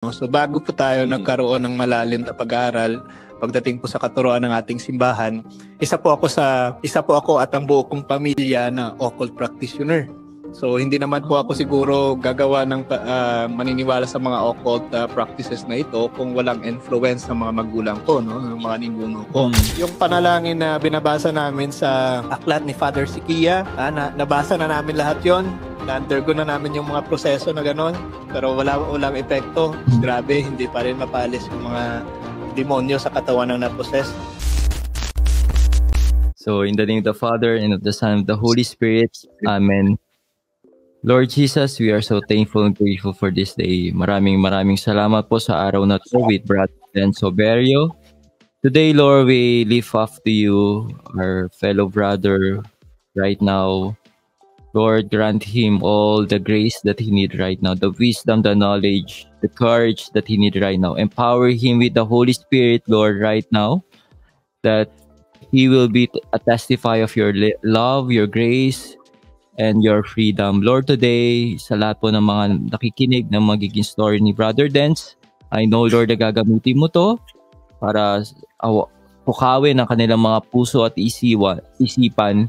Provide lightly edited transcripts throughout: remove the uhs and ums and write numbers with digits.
So bago po tayo nagkaroon ng malalim na pag-aaral pagdating po sa katuruan ng ating simbahan, isa po ako at ang buo kong pamilya na occult practitioner. So hindi naman po ako siguro gagawa ng maniniwala sa mga occult practices na ito kung walang influence ng mga magulang ko, no, ng mga ninuno ko. Yung panalangin na binabasa namin sa aklat ni Father Sikia, nabasa na namin lahat 'yon. Na-undergo na namin yung mga proseso na gano'n, pero walang epekto. Grabe, hindi pa rin mapalis yung mga demonyo sa katawan ng na-process. So, in the name of the Father, and of the Son, and of the Holy Spirit. Amen. Lord Jesus, we are so thankful and grateful for this day. Maraming salamat po sa araw na to with Brother Dance Oberio. Today, Lord, we lift up to you our fellow brother right now. Lord, grant him all the grace that he needs right now, the wisdom, the knowledge, the courage that he needs right now. Empower him with the Holy Spirit, Lord, right now, that he will be a testify of your love, your grace, and your freedom. Lord, today, sa lahat po ng mga nakikinig ng magiging story ni Brother Dance, I know, Lord, na gagamitin mo to para pukawin ang kanilang mga puso at isipan.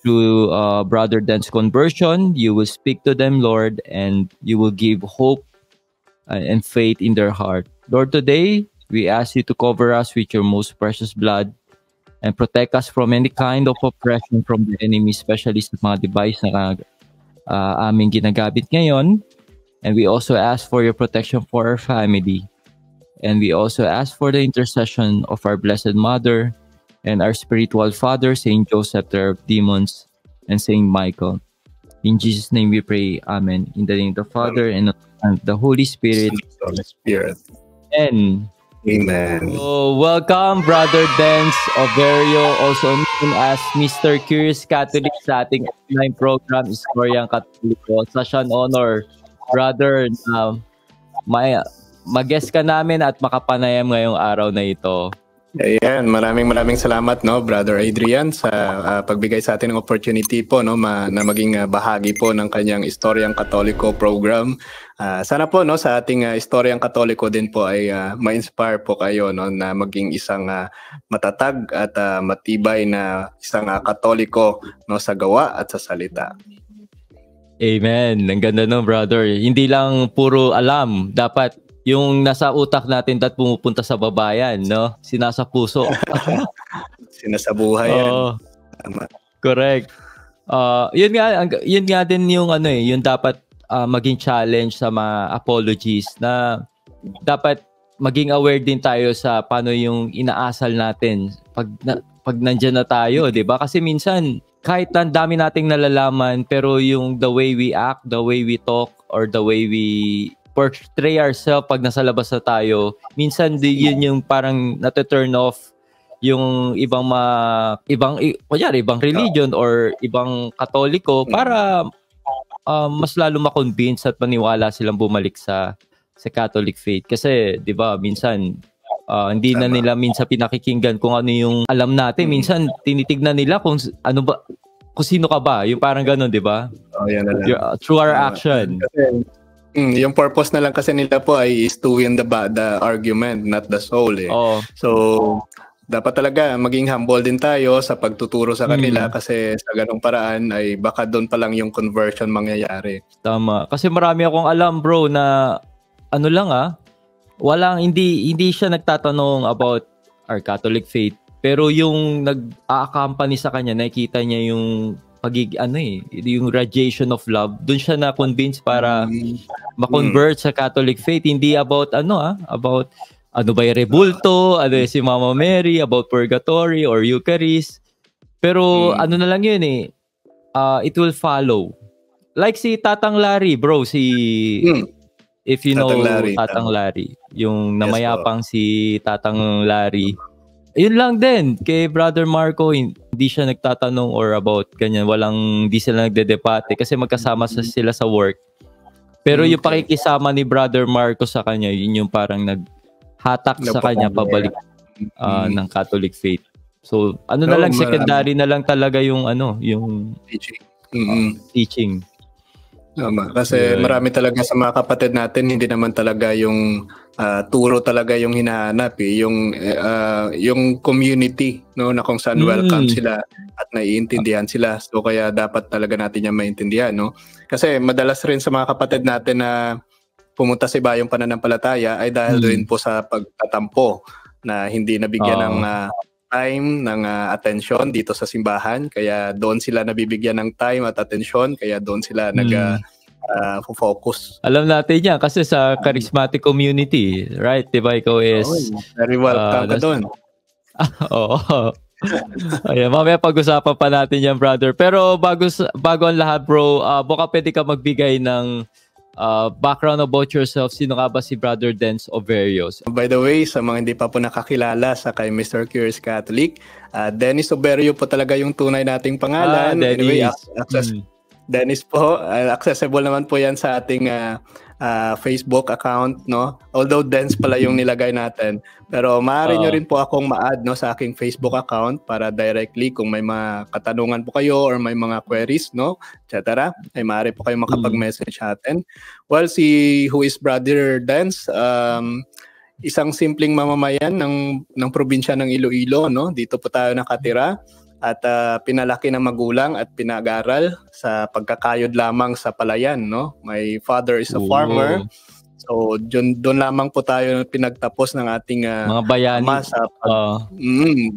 Through Brother Dan's conversion, you will speak to them, Lord, and you will give hope and faith in their heart. Lord, today, we ask you to cover us with your most precious blood and protect us from any kind of oppression from the enemy, especially sa mga device na aming ginagamit ngayon. And we also ask for your protection for our family. And we also ask for the intercession of our Blessed Mother and our spiritual father, Saint Joseph, Terror of Demons, and Saint Michael. In Jesus' name we pray. Amen. In the name of the Father, and of the Holy Spirit. Amen. Amen. So, welcome, Brother Dance Oberio, also known as Mr. Curious Catholic sa ating online program, Istoryang Katoliko. Such an honor, brother, na mag-guest ka namin at makapanayam ngayong araw na ito. Ayan, maraming salamat, no, Brother Adrian, sa pagbigay sa atin ng opportunity po, no, na maging bahagi po ng kanyang Istoryang Katoliko program. Sana po, no, sa ating Istoryang Katoliko din po ay ma-inspire po kayo, no, na maging isang matatag at matibay na isang Katoliko, no, sa gawa at sa salita. Amen. Ang ganda, no, brother. Hindi lang puro alam, dapat yung nasa utak natin at pumupunta sa babayan, no? Sinasa puso. Sinasabuhay yan. Tama. Correct. Yun nga din yung yung dapat maging challenge sa mga apologies, na dapat maging aware din tayo sa paano yung inaasal natin pag nandiyan na tayo, 'di ba? Kasi minsan kahit ang dami nating nalalaman, pero yung the way we act, the way we talk, or the way we portray ourselves pag nasa labas na tayo, minsan yun yung parang nata-turn off yung ibang religion or ibang Katoliko para mas lalo ma-convince at maniwala silang bumalik sa Catholic faith. Kasi 'di ba, minsan hindi na nila minsan pinakikinggan kung ano yung alam natin. Minsan tinitignan nila kung ano ba, kung sino ka ba, yung parang gano'n, 'di ba? Yan na lang. Through our action. Yung purpose na lang kasi nila po ay is to win the argument, not the soul. So, dapat talaga maging humble din tayo sa pagtuturo sa kanila kasi sa ganung paraan ay baka doon pa lang yung conversion mangyayari. Tama. Kasi marami akong alam, bro, na hindi siya nagtatanong about our Catholic faith. Pero yung nag-a-accompany sa kanya, nakikita niya yung yung radiation of love, doon siya na-convince para ma-convert sa Catholic faith. Hindi about about ano ba yung rebulto, si Mama Mary, about purgatory or Eucharist. Pero na lang yun it will follow. Like si Tatang Larry, bro, if you know Tatang Larry, yung namayapang si Tatang Larry. Yun lang din, kay Brother Marco, hindi siya nagtatanong or about ganyan. Hindi sila nagdedebate kasi magkasama sila sa work. Pero yung pakikisama ni Brother Marco sa kanya, yun yung parang naghatak sa kanya pabalik ng Catholic faith. So, na lang, secondary na lang talaga yung yung teaching. Tama. Kasi Yun. marami talaga sa mga kapatid natin, hindi naman talaga yung turo talaga yung hinahanap eh. Yung community, no, na kung saan welcome sila at naiintindihan sila. So kaya dapat talaga natin yan maintindihan, no? Kasi madalas rin sa mga kapatid natin na pumunta sa iba yung pananampalataya ay dahil rin po sa pagtatampo na hindi nabigyan ng time, ng atensyon dito sa simbahan. Kaya doon sila nabibigyan ng time at atensyon. Kaya doon sila focus. Alam natin yan kasi sa charismatic community, right? Diba ikaw is... very welcome ka doon. Oo. Ayan, mamaya pag-usapan pa natin yan, brother. Pero bago ang lahat, bro, baka pwede ka magbigay ng background about yourself. Sino ka ba si Brother Denz Overios? By the way, sa mga hindi pa po nakakilala sa kay Mr. Curious Catholic, Dennis Overio po talaga yung tunay nating pangalan. Anyway, Dennis po, accessible naman po yan sa ating Facebook account, no? Although Denz pala yung nilagay natin. Pero maaari nyo rin po akong ma-add, no, sa aking Facebook account para directly kung may mga katanungan po kayo or may mga queries, no, etc. ay maaari po kayo makapag-message sa atin. Well, who is Brother Denz? Isang simpleng mamamayan ng probinsya ng Iloilo, no? Dito po tayo nakatira at pinalaki ng magulang at pinag-aral sa pagkakayod lamang sa palayan, no? My father is a farmer. So doon lamang po tayo pinagtapos ng ating mga bayani.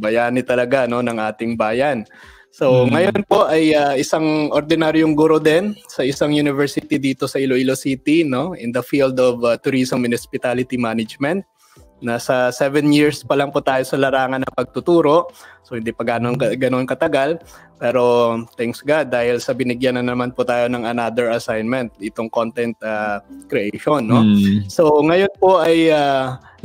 Bayani talaga, no, ng ating bayan. So ngayon po ay isang ordinaryong guro din sa isang university dito sa Iloilo City, no, in the field of tourism and hospitality management. Nasa 7 years pa lang po tayo sa larangan ng pagtuturo. So hindi pa ganoon katagal. Pero thanks God dahil sa binigyan na naman po tayo ng another assignment, itong content creation, no? So ngayon po ay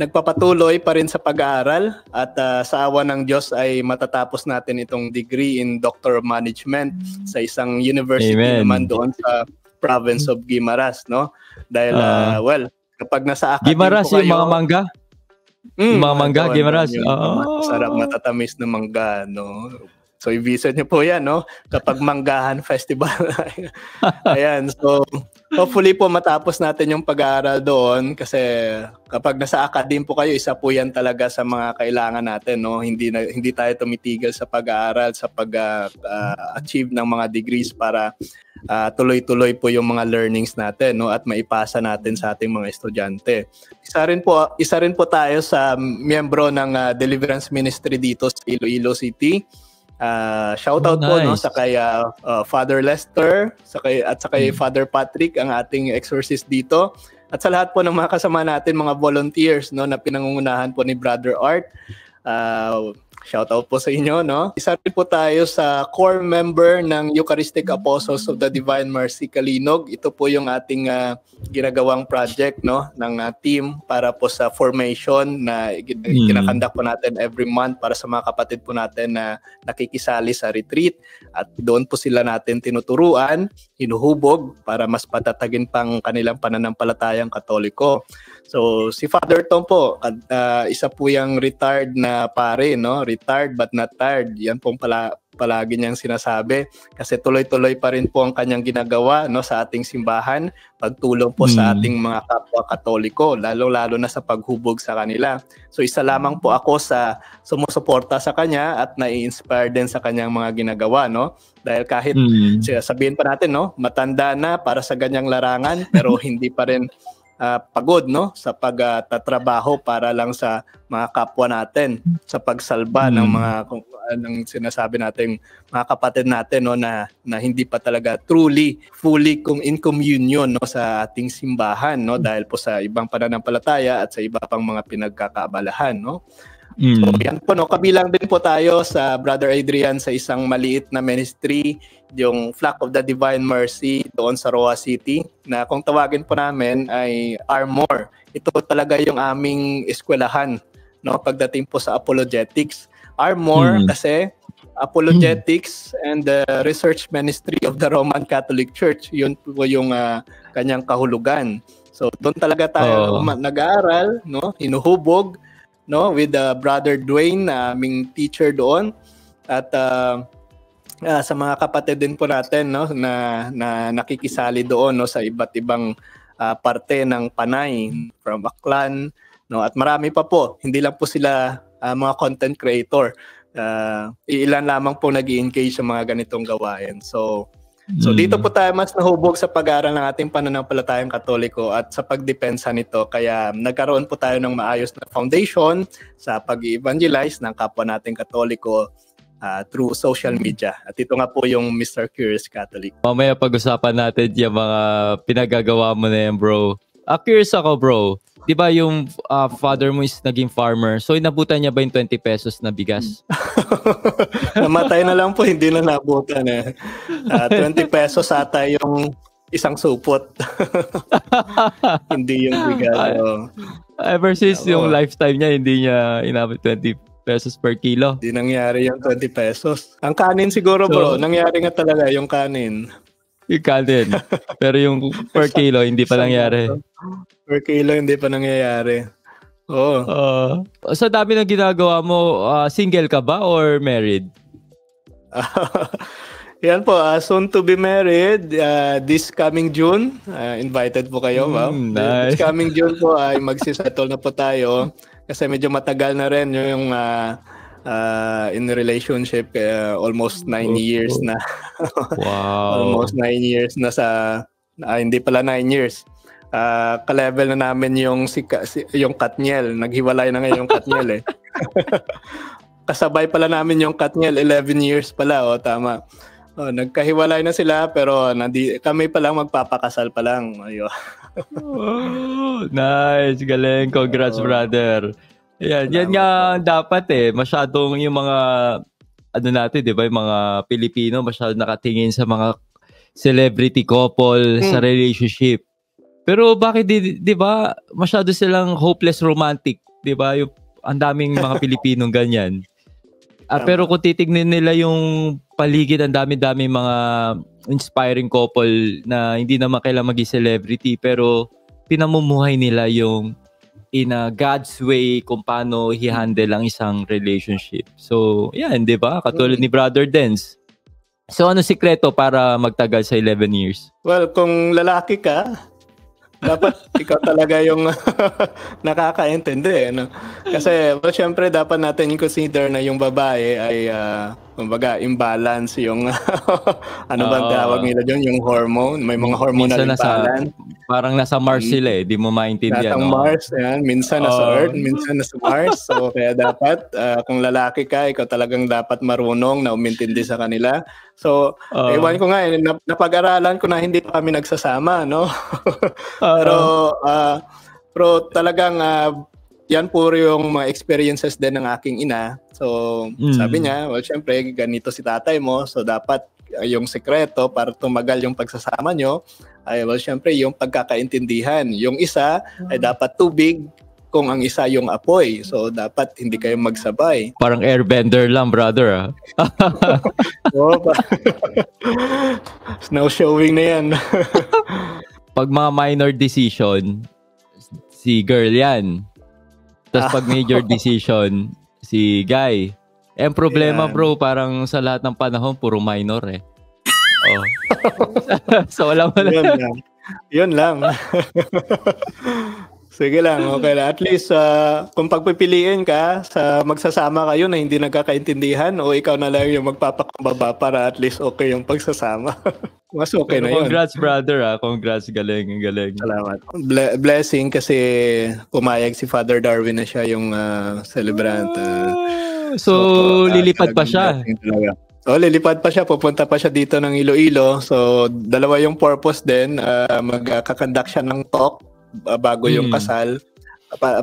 nagpapatuloy pa rin sa pag-aaral at sa awa ng Diyos ay matatapos natin itong degree in Doctor of Management sa isang university naman doon sa province of Guimaras, no? Dahil kapag nasa academy Guimaras po kayo, yung mga mangga? Yung mga mangga, Guimaras. Sarap matatamis na mangga, no? So i-visit niyo po yan, no? Kapag Manggahan Festival. Ayan, so hopefully po matapos natin yung pag-aaral doon kasi kapag nasa academe po kayo, isa po yan talaga sa mga kailangan natin, no? Hindi tayo tumitigil sa pag-aaral, sa pag-achieve ng mga degrees para tuloy-tuloy po yung mga learnings natin, no, at maipasa natin sa ating mga estudyante. Isa rin po tayo sa miyembro ng Deliverance Ministry dito sa Iloilo City. Shout out po, no, sa kay Father Lester, sa kay Father Patrick, ang ating exorcist dito, at sa lahat po ng mga kasama natin, mga volunteers, no, na pinangungunahan po ni Brother Art. Shout out po sa inyo, no? Isa rin po tayo sa core member ng Eucharistic Apostles of the Divine Mercy Kalinog. Ito po yung ating ginagawang project, no, ng team para po sa formation na kinakandak po natin every month para sa mga kapatid po natin na nakikisali sa retreat, at doon po sila natin tinuturuan, hinuhubog para mas patatagin pang kanilang pananampalatayang Katoliko. So si Father Tom po, isa po yung retired na pare, no? Retired but not tired. Yan pong palagi niyang sinasabi kasi tuloy-tuloy pa rin po ang kanyang ginagawa, no, sa ating simbahan, pagtulong po sa ating mga kapwa Katoliko, lalo-lalo na sa paghubog sa kanila. So isa lamang po ako sa sumusuporta sa kanya at nai-inspire din sa kanyang mga ginagawa, no? Dahil kahit sabihin pa natin, no, matanda na para sa ganyang larangan pero hindi pa rin pagod, no, sa pagtatrabaho para lang sa mga kapwa natin, sa pagsalba ng mga ng sinasabi nating mga kapatid natin, no, na hindi pa talaga fully in communion, no, sa ating simbahan, no, dahil po sa ibang pananampalataya at sa iba pang mga pinagkakaabalahan, no. So yan po, no, kabilang din po tayo sa Brother Adrian sa isang maliit na ministry, yung Flock of the Divine Mercy doon sa Roa City, na kung tawagin po namin ay Armor. Ito talaga yung aming eskwelahan, no, pagdating po sa apologetics. Armor kasi apologetics and the research ministry of the Roman Catholic Church, yun po yung kanyang kahulugan. So doon talaga tayo nag-aaral, no, hinuhubog, no, with Brother Dwayne, aming teacher doon, at sa mga kapatid din po natin, no, na nakikisali doon, no, sa iba't ibang parte ng Panay, from Aklan, no, at marami pa po. Hindi lang po sila mga content creator. Ilan lamang po nag-i-engage sa mga ganitong gawain. So dito po tayo mas nahubog sa pag-aaral ng ating pananampalatayang Katoliko at sa pagdepensa nito. Kaya nagkaroon po tayo ng maayos na foundation sa pag-evangelize ng kapwa nating Katoliko through social media. At ito nga po yung Mr. Curious Catholic. Mamaya pag-usapan natin yung mga pinagagawa mo na yan, bro. Curious ako, bro. Di ba yung father mo is naging farmer? So inabutan niya ba yung 20 pesos na bigas? Namatay na lang po, hindi na nabutan eh. 20 pesos ata yung isang supot. Hindi yung bigas. Ever since yung lifetime niya, hindi niya inabot 20 pesos per kilo. Hindi nangyari yung 20 pesos. Ang kanin siguro, bro, nangyari nga talaga yung kanin. Yung kanin. Pero yung per kilo, hindi pa nangyari. Per kilo, hindi pa nangyayari. Oo. Sa dami ng ginagawa mo, single ka ba or married? Yan po, soon to be married. This coming June, invited po kayo, wow. Nice. This coming June po ay magsisettle na po tayo. Kasi medyo matagal na rin yung in relationship, almost 9 years na. Wow. Almost 9 years na hindi pala 9 years. Ka-level na namin yung Katniel. Naghiwalay na ngayon yung Katniel eh. Kasabay pala namin yung Katniel, 11 years pala, tama. Nagkahiwalay na sila pero kami pa lang magpapakasal pa lang. Nice, galing. Congrats, brother. Yan nga dapat masyadong yung mga natin, 'di ba, yung mga Pilipino masyadong nakatingin sa mga celebrity couple sa relationship. Pero bakit 'di ba masyado silang hopeless romantic, 'di ba? Yung ang daming mga Pilipinong ganyan. Pero kung titignan nila yung paligid, ang dami-dami mga inspiring couple na hindi naman kailangan maging celebrity pero pinamumuhay nila yung in a God's way kung paano i-handle ang isang relationship. So, yan, di ba? Katulad ni Brother Dens. So, ano sikreto para magtagal sa 11 years? Well, kung lalaki ka, dapat ikaw talaga yung nakakaintindi. No? Kasi, syempre, dapat natin i-consider na yung babae ay, kumbaga, imbalance yung, bang tawag nila dyan? Yung hormone. May mga hormonal imbalance. Parang nasa Mars sila eh. Di mo maintindihan. Nasa Mars, yan. Minsan nasa Earth, minsan nasa Mars. So, kaya dapat, kung lalaki ka, ikaw talagang dapat marunong na umintindi sa kanila. So, ewan ko nga, napag-aralan ko na hindi pa kami nagsasama, no? Pero talagang, yan puro yung mga experiences din ng aking ina. So, sabi niya, well, syempre, ganito si tatay mo. So, dapat yung sekreto para tumagal yung pagsasama nyo ay, well, syempre, yung pagkakaintindihan. Yung isa ay dapat tubig kung ang isa yung apoy. So, dapat hindi kayo magsabay. Parang airbender lang, brother. Snow showing na yan. Pag mga minor decision, si girl yan. Tapos pag major decision, si guy. Ang problema, bro, parang sa lahat ng panahon, puro minor eh. So, wala mo na. Yun lang. Sige lang, okay lang. At least, kung pagpipiliin ka, magsasama kayo na hindi nagkakaintindihan o ikaw na lang yung magpapakumbaba para at least okay yung pagsasama. Mas okay na yun. Congrats, brother. Congrats, galing. Salamat. Blessing kasi pumayag si Father Darwin na siya yung celebrant. So lilipad pa siya. Lilipad pa siya. Pupunta pa siya dito ng Iloilo. So, dalawa yung purpose din. Magkakandak siya ng talk bago yung kasal.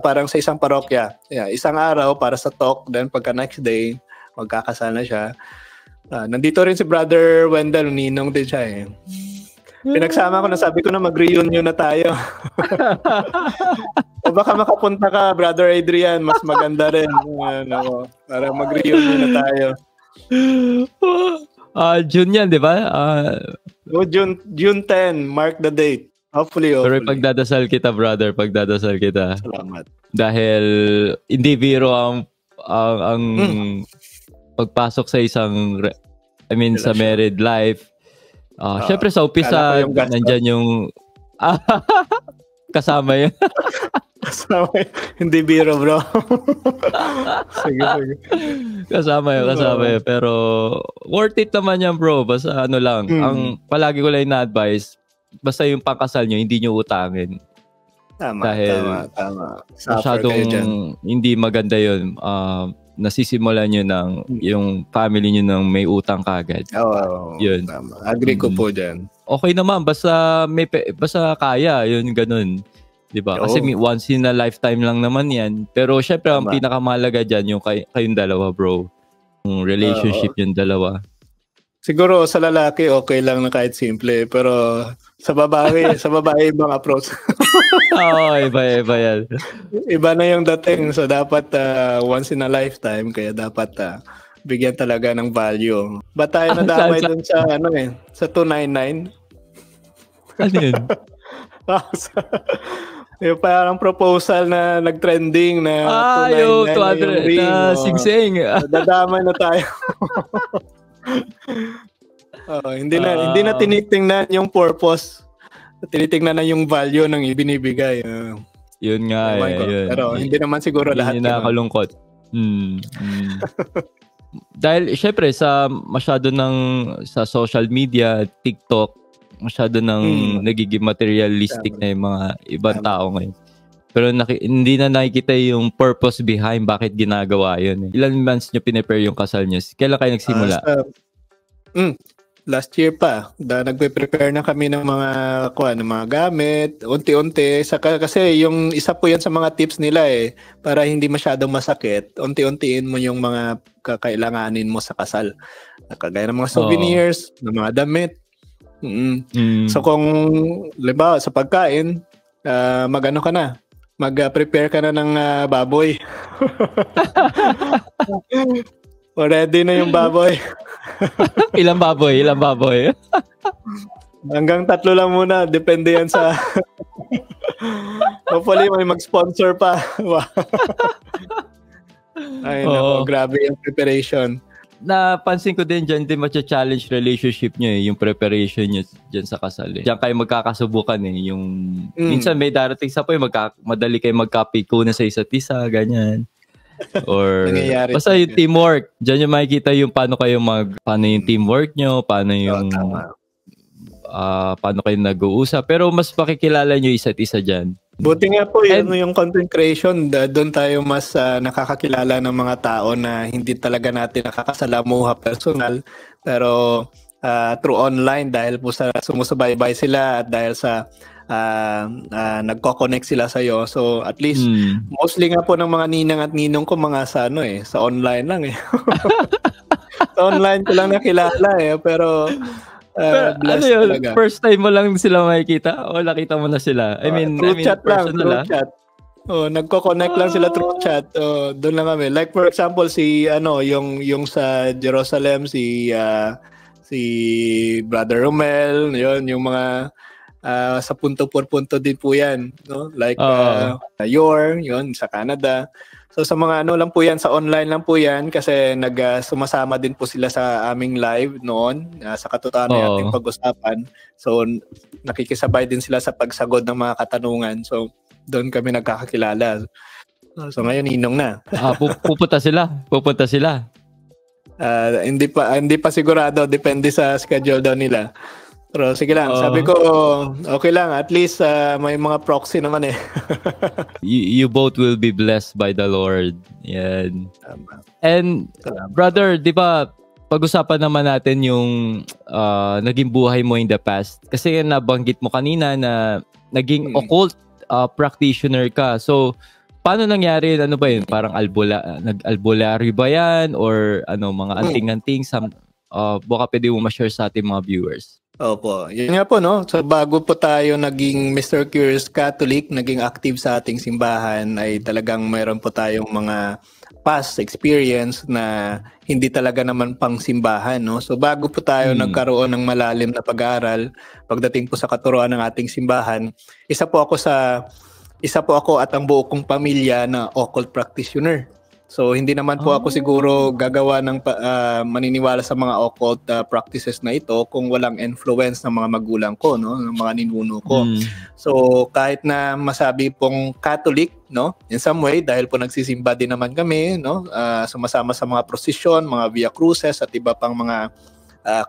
Parang sa isang parokya. Isang araw para sa talk. Then pagka next day, magkakasal na siya. Nandito rin si Brother Wendell. Ninong din siya eh. Pinagsama ko na, sabi ko na mag-reunion na tayo. O baka makapunta ka, Brother Adrian. Mas maganda rin. Para mag-reunion na tayo. June yan, di ba? June 10. Mark the date. Hopefully. Pero pagdadasal kita, brother. Pagdadasal kita. Salamat. Dahil hindi biro ang pagpasok sa isang I mean, sa Relasyon. married life. Syempre sa Kala umpisa, ko yung gastos. nandyan yung kasama yun. Kasama yun. Hindi biro, bro. Sige. Kasama yun. Pero worth it naman yan, bro. Basta ano lang, ang palagi ko lang na-advise, basta yung pangkasal nyo, hindi nyo utangin. Tama. Masyadong hindi maganda yun. Nasisimulan nyo ng yung family nyo ng may utang kagad. Yun. Tama. Agree ko po dyan. Okay naman, basta kaya, yun ganun. Diba? Kasi once in a lifetime lang naman yan. Pero syempre, ang pinakamahalaga dyan, yung kayong dalawa, bro. Yung relationship yung dalawa. Siguro sa lalaki, okay lang na kahit simple. Pero sa babae ibang approach. Iba yan. Iba na yung dating. So dapat once in a lifetime. Kaya dapat bigyan talaga ng value. Ba tayo nadamay dun sa sa 299? Ano yun? Yung parang proposal na nag-trending na 299 yung 200 yung ring. Na singsing. Dadamay na tayo. Hindi na tinitingnan yung purpose. Tinitingnan na yung value ng ibinibigay. Yun nga yun. Pero hindi naman siguro lahat. Hindi nakakalungkot. Dahil syempre sa social media, TikTok, masyado nang nagiging materialistic na yung mga ibang tao ngayon. Pero hindi na nakikita yung purpose behind bakit ginagawa yun. Ilan months nyo pinipare yung kasal nyo? Kailan kayo nagsimula? Last year pa. Nagpe-prepare na kami ng mga gamit, unti-unti. Kasi yung isa po yan sa mga tips nila para hindi masyadong masakit, unti-untiin mo yung mga kakailanganin mo sa kasal. Kagaya ng mga souvenirs, ng mga damit. So kung liba sa pagkain, mag-ano ka na, mag-prepare ka na ng baboy. Already na yung baboy. Ilang baboy? Hanggang 3 lang muna, depende yan sa hopefully may mag-sponsor pa. Ay, nako, grabe yung preparation. Napansin ko din dyan, matcha-challenge relationship nyo yung preparation nyo dyan sa kasal. Diyan kayo magkakasubukan yung minsan may darating sa point, madali kayo magkapiko na sa isa't isa, ganyan. Or basta yung teamwork. Diyan yung makikita yung paano yung teamwork nyo, paano kayo nag-uusap. Pero mas pakikilala nyo isa't isa dyan. Buti nga po yung content creation, doon tayo mas nakakakilala ng mga tao na hindi talaga natin nakakasalamuha personal, pero through online dahil po sa sumusubaybay sila at dahil sa nagko-connect sila sa iyo. So at least mostly nga po ng mga ninang at ninong ko mga sa online lang Sa online ko lang nakilala pero ano yun? Talaga. First time mo lang sila makikita o nakita mo na sila? Through chat lang, through chat. Nagko-connect lang sila through chat. Doon lang kami. Like for example yung sa Jerusalem si Brother Romel, yung mga sa punto por punto din po yan, no? Like yun sa Canada. So sa mga lang po yan, sa online lang po yan kasi sumasama din po sila sa aming live noon sa katotohanan ng ating pag-usapan. So nakikisabay din sila sa pagsagot ng mga katanungan. So doon kami nagkakakilala. So ngayon ninong na. Pupunta sila. Hindi pa sigurado, depende sa schedule daw nila. Pero sige lang, sabi ko okay lang, at least may mga proxy naman you both will be blessed by the Lord. Yan. And brother, di ba pag-usapan naman natin yung naging buhay mo in the past. Kasi nabanggit mo kanina na naging occult practitioner ka. So paano nangyari? Ano ba yun? Parang nag-albularyo ba yan? Or mga anting-anting? Baka pwede mo ma-share sa ating mga viewers. Opo. Yun nga po, no? So, bago po tayo naging Mr. Curious Catholic, naging active sa ating simbahan, ay talagang mayroon po tayong mga past experience na hindi talaga naman pang simbahan, no? So, bago po tayo nagkaroon ng malalim na pag-aaral, pagdating po sa katuruan ng ating simbahan, isa po ako at ang buo kong pamilya na occult practitioner. So hindi naman po ako siguro gagawa ng maniniwala sa mga occult practices na ito kung walang influence ng mga magulang ko, no, ng mga ninuno ko. So kahit na masabi pong Catholic, no, in some way dahil po nagsisimba din naman kami, no, sumasama sa mga prosesyon, mga Via Cruces at iba pang mga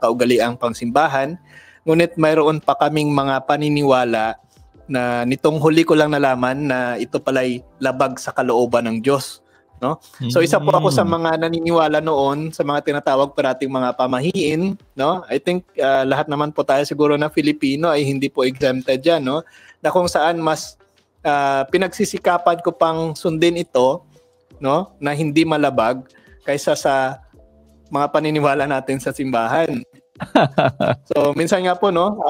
kaugaliang pangsimbahan, ngunit mayroon pa kaming mga paniniwala na nitong huli ko lang nalaman na ito pala'y labag sa kalooban ng Diyos. No? So isa po ako sa mga naniniwala noon sa mga tinatawag pa nating mga pamahiin, no? I think lahat naman po tayo siguro na Filipino ay hindi po exempted diyan, no? Na kung saan mas pinagsisikapan ko pang sundin ito, no, na hindi malabag kaysa sa mga paniniwala natin sa simbahan. So minsan nga po, no,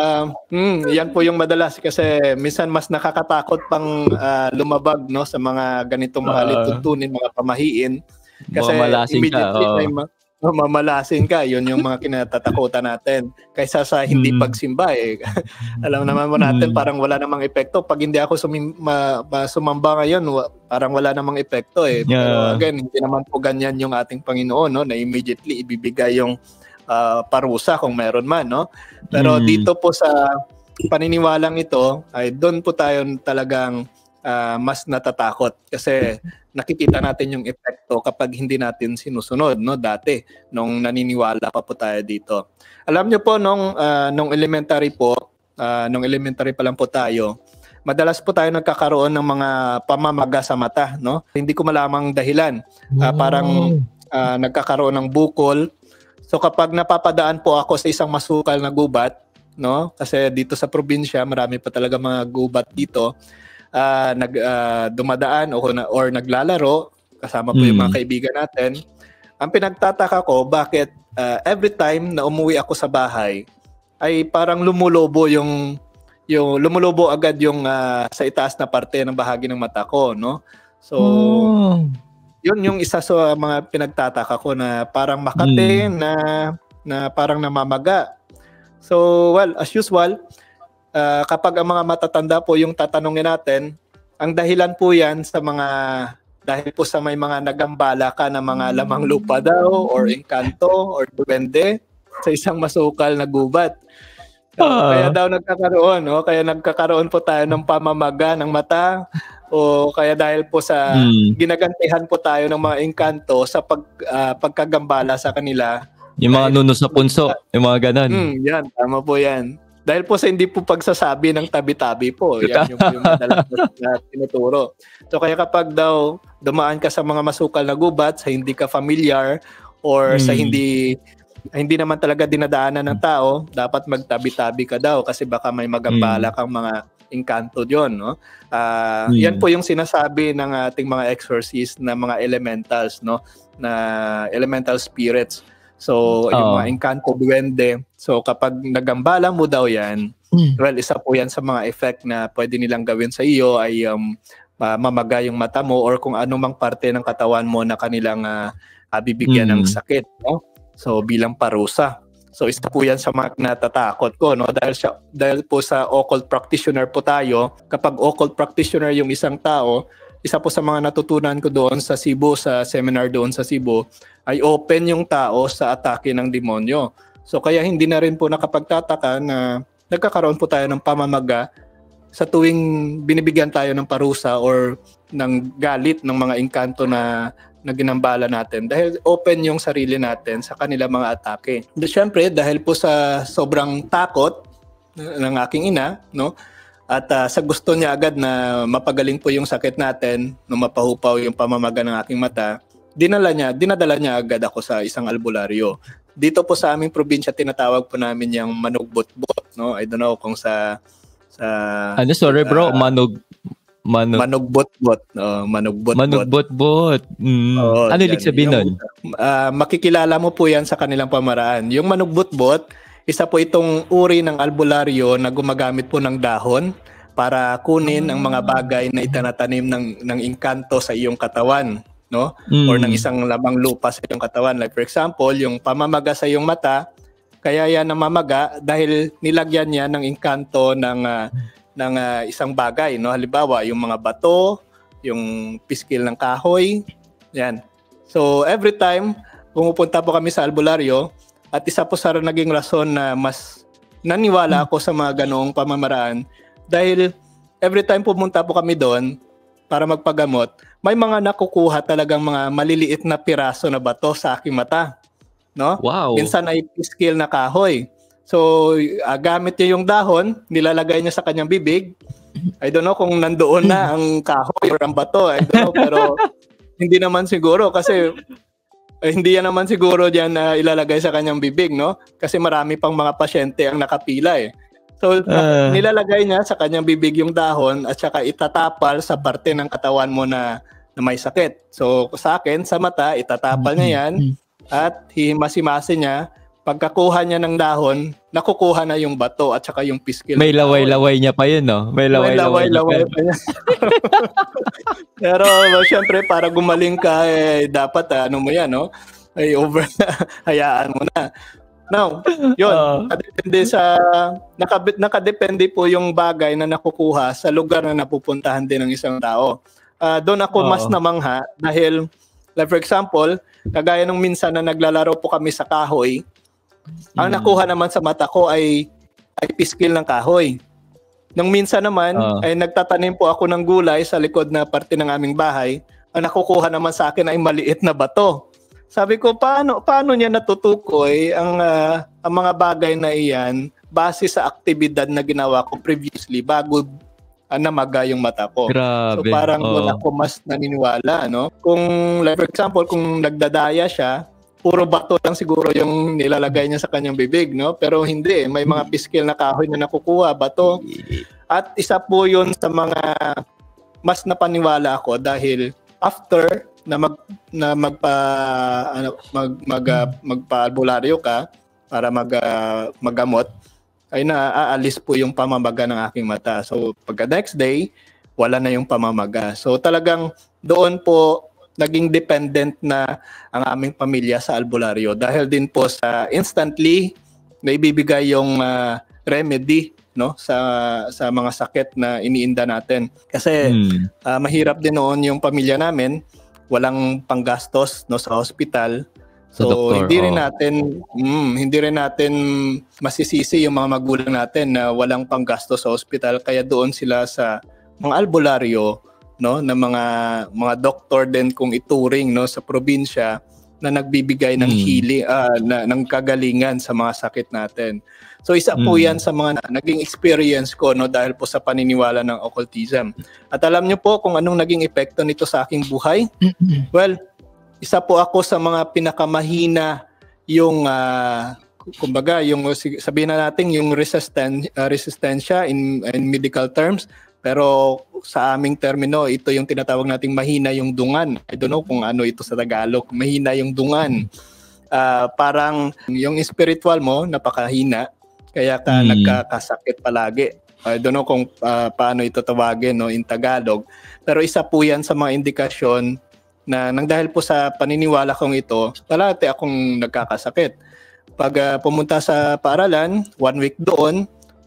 yan po yung madalas kasi minsan mas nakakatakot pang lumabag, no, sa mga ganitong mga lituntunin, mga pamahiin kasi immediately may mamalasin ka, yun yung mga kinatatakutan natin kaysa sa hindi pagsimba alam naman mo natin parang wala namang epekto pag hindi ako sumamba ngayon, parang wala namang epekto pero again hindi naman po ganyan yung ating Panginoon, no, na immediately ibibigay yung parusa kung meron man, no? Pero dito po sa paniniwalang ito ay doon po tayo talagang mas natatakot kasi nakikita natin yung epekto kapag hindi natin sinusunod, no, dati nung naniniwala pa po tayo dito. Alam niyo po nung elementary pa lang po tayo, madalas po tayo nagkakaroon ng mga pamamaga sa mata, no? Hindi ko malamang dahilan. Parang nagkakaroon ng bukol. So kapag napapadaan po ako sa isang masukal na gubat, no? Kasi dito sa probinsya, marami pa talaga mga gubat dito. Dumadaan or naglalaro kasama po yung mga kaibigan natin. Ang pinagtataka ko bakit every time na umuwi ako sa bahay ay parang lumulobo agad yung sa itaas na parte ng bahagi ng mata ko, no? So yun yung isa sa mga pinagtataka ko na parang makate na parang namamaga. So well, as usual, kapag ang mga matatanda po yung tatanungin natin, ang dahilan po yan dahil po sa may mga nagambala ka na mga lamang lupa daw or engkanto or duwende sa isang masukal na gubat. Kaya daw nagkakaroon, no? Kaya nagkakaroon po tayo ng pamamaga ng mata o kaya dahil po sa ginagantihan po tayo ng mga engkanto sa pagkagambala sa kanila. Yung mga nuno sa punso, yung mga ganon. Yan, tama po yan. Dahil po sa hindi po pagsasabi ng tabi-tabi po. Yan yung madalas na tinuturo. So kaya kapag daw dumaan ka sa mga masukal na gubat, sa hindi ka familiar or sa hindi naman talaga dinadaanan ng tao, dapat magtabi-tabi ka daw kasi baka may magambala kang mga engkanto diyon, no? Yan po yung sinasabi ng ating mga exorcists na mga elementals, no? Na elemental spirits. So, yung mga engkanto, duwende. So, kapag nagambala mo daw yan, well, isa po yan sa mga effect na pwede nilang gawin sa iyo ay mamaga yung mata mo or kung anumang parte ng katawan mo na kanilang bibigyan ng sakit, no? So, bilang parusa. So, isa po yan sa mga natatakot ko, no? Dahil po sa occult practitioner po tayo, kapag occult practitioner yung isang tao, isa po sa mga natutunan ko doon sa Cebu, sa seminar doon sa Cebu, ay open yung tao sa atake ng demonyo. So kaya hindi na rin po nakapagtataka na nagkakaroon po tayo ng pamamaga sa tuwing binibigyan tayo ng parusa or ng galit ng mga engkanto na ginambala natin dahil open yung sarili natin sa kanila mga atake. Siyempre, dahil po sa sobrang takot ng aking ina, no? At sa gusto niya agad na mapagaling po yung sakit natin, no, mapahupaw yung pamamaga ng aking mata, dinadala niya agad ako sa isang albularyo. Dito po sa aming probinsya, tinatawag po namin yung manugbot-bot, no? I don't know kung sa sorry bro, manugbot-bot. Manugbot-bot. Ano ibig sabihin nun? Makikilala mo po yan sa kanilang pamaraan. Yung manugbot-bot, isa po itong uri ng albularyo na gumagamit po ng dahon para kunin ang mga bagay na itinatanim ng engkanto sa iyong katawan, no? Or ng isang lamang lupa sa iyong katawan. Like for example, yung pamamaga sa iyong mata, kaya yan namamaga dahil nilagyan niya ng engkanto ng isang bagay, no? Halimbawa, yung mga bato, yung piskil ng kahoy, yan. So every time pumupunta po kami sa albularyo, at isa po sa naging rason na mas naniwala ako sa mga ganoong pamamaraan dahil every time pumunta po kami doon para magpagamot, may mga nakukuha talagang mga maliliit na piraso na bato sa aking mata, no? Wow. Minsan ay skill na kahoy. So, gamit niya yung dahon, nilalagay niya sa kanyang bibig. I don't know kung nandoon na ang kahoy or ang bato. I don't know, pero hindi naman siguro kasi hindi yan naman siguro diyan na ilalagay sa kanyang bibig, no? Kasi marami pang mga pasyente ang nakapila eh. So, nilalagay niya sa kanyang bibig yung dahon at saka itatapal sa parte ng katawan mo na may sakit. So, sa akin, sa mata, itatapal niya yan at hihimas-himasin niya. Pagkakuha niya ng dahon, nakukuha na yung bato at saka yung piskil. May laway-laway niya pa yun, no? May laway-laway pa niya. Pero syempre, para gumaling ka, dapat ano mo yan, no? Ay hayaan mo na. Now, yun, nakadepende po yung bagay na nakukuha sa lugar na napupuntahan din ng isang tao. Doon ako mas namangha dahil, like for example, kagaya nung minsan na naglalaro po kami sa kahoy, ang nakuha naman sa mata ko ay piskil ng kahoy. Nung minsan naman, ay nagtatanim po ako ng gulay sa likod na parte ng aming bahay, ang nakukuha naman sa akin ay maliit na bato. Sabi ko, paano niya natutukoy ang mga bagay na iyan base sa aktibidad na ginawa ko previously bago namaga yung mata ko. Grabe. So parang doon ako mas naniniwala, no? Kung like for example, kung nagdadaya siya, puro bato lang siguro yung nilalagay niya sa kanyang bibig, no? Pero hindi, may mga piskil na kahoy na nakukuha, bato. At isa po yun sa mga mas napaniwala ako dahil after na magpa-albularyo ka para maggamot, ay naaalis po yung pamamaga ng aking mata. So pagka next day, wala na yung pamamaga. So talagang doon po naging dependent na ang aming pamilya sa albularyo dahil din po sa instantly na ibibigay yung remedy, no, sa mga sakit na iniinda natin. Kasi mahirap din noon yung pamilya namin, walang panggastos, no, sa hospital. So doktor, hindi rin natin masisisi yung mga magulang natin na walang panggastos sa hospital, kaya doon sila sa mga albularyo, no, na mga doktor din kung ituring, no, sa probinsya na nagbibigay ng healing, ng kagalingan sa mga sakit natin. So isa po 'yan sa mga naging experience ko, no, dahil po sa paniniwala ng occultism. At alam niyo po kung anong naging epekto nito sa aking buhay? Well, isa po ako sa mga pinakamahina yung kumbaga yung sabihin na natin yung resistensya in medical terms. Pero sa aming termino, ito yung tinatawag nating mahina yung dungan. I don't know kung ano ito sa Tagalog. Mahina yung dungan. Parang yung spiritual mo, napakahina. Kaya ka nagkakasakit palagi. I don't know kung paano ito tawagin, no, in Tagalog. Pero isa po yan sa mga indikasyon na nang dahil po sa paniniwala kong ito, palagi akong nagkakasakit. Pag pumunta sa paaralan, 1 week doon,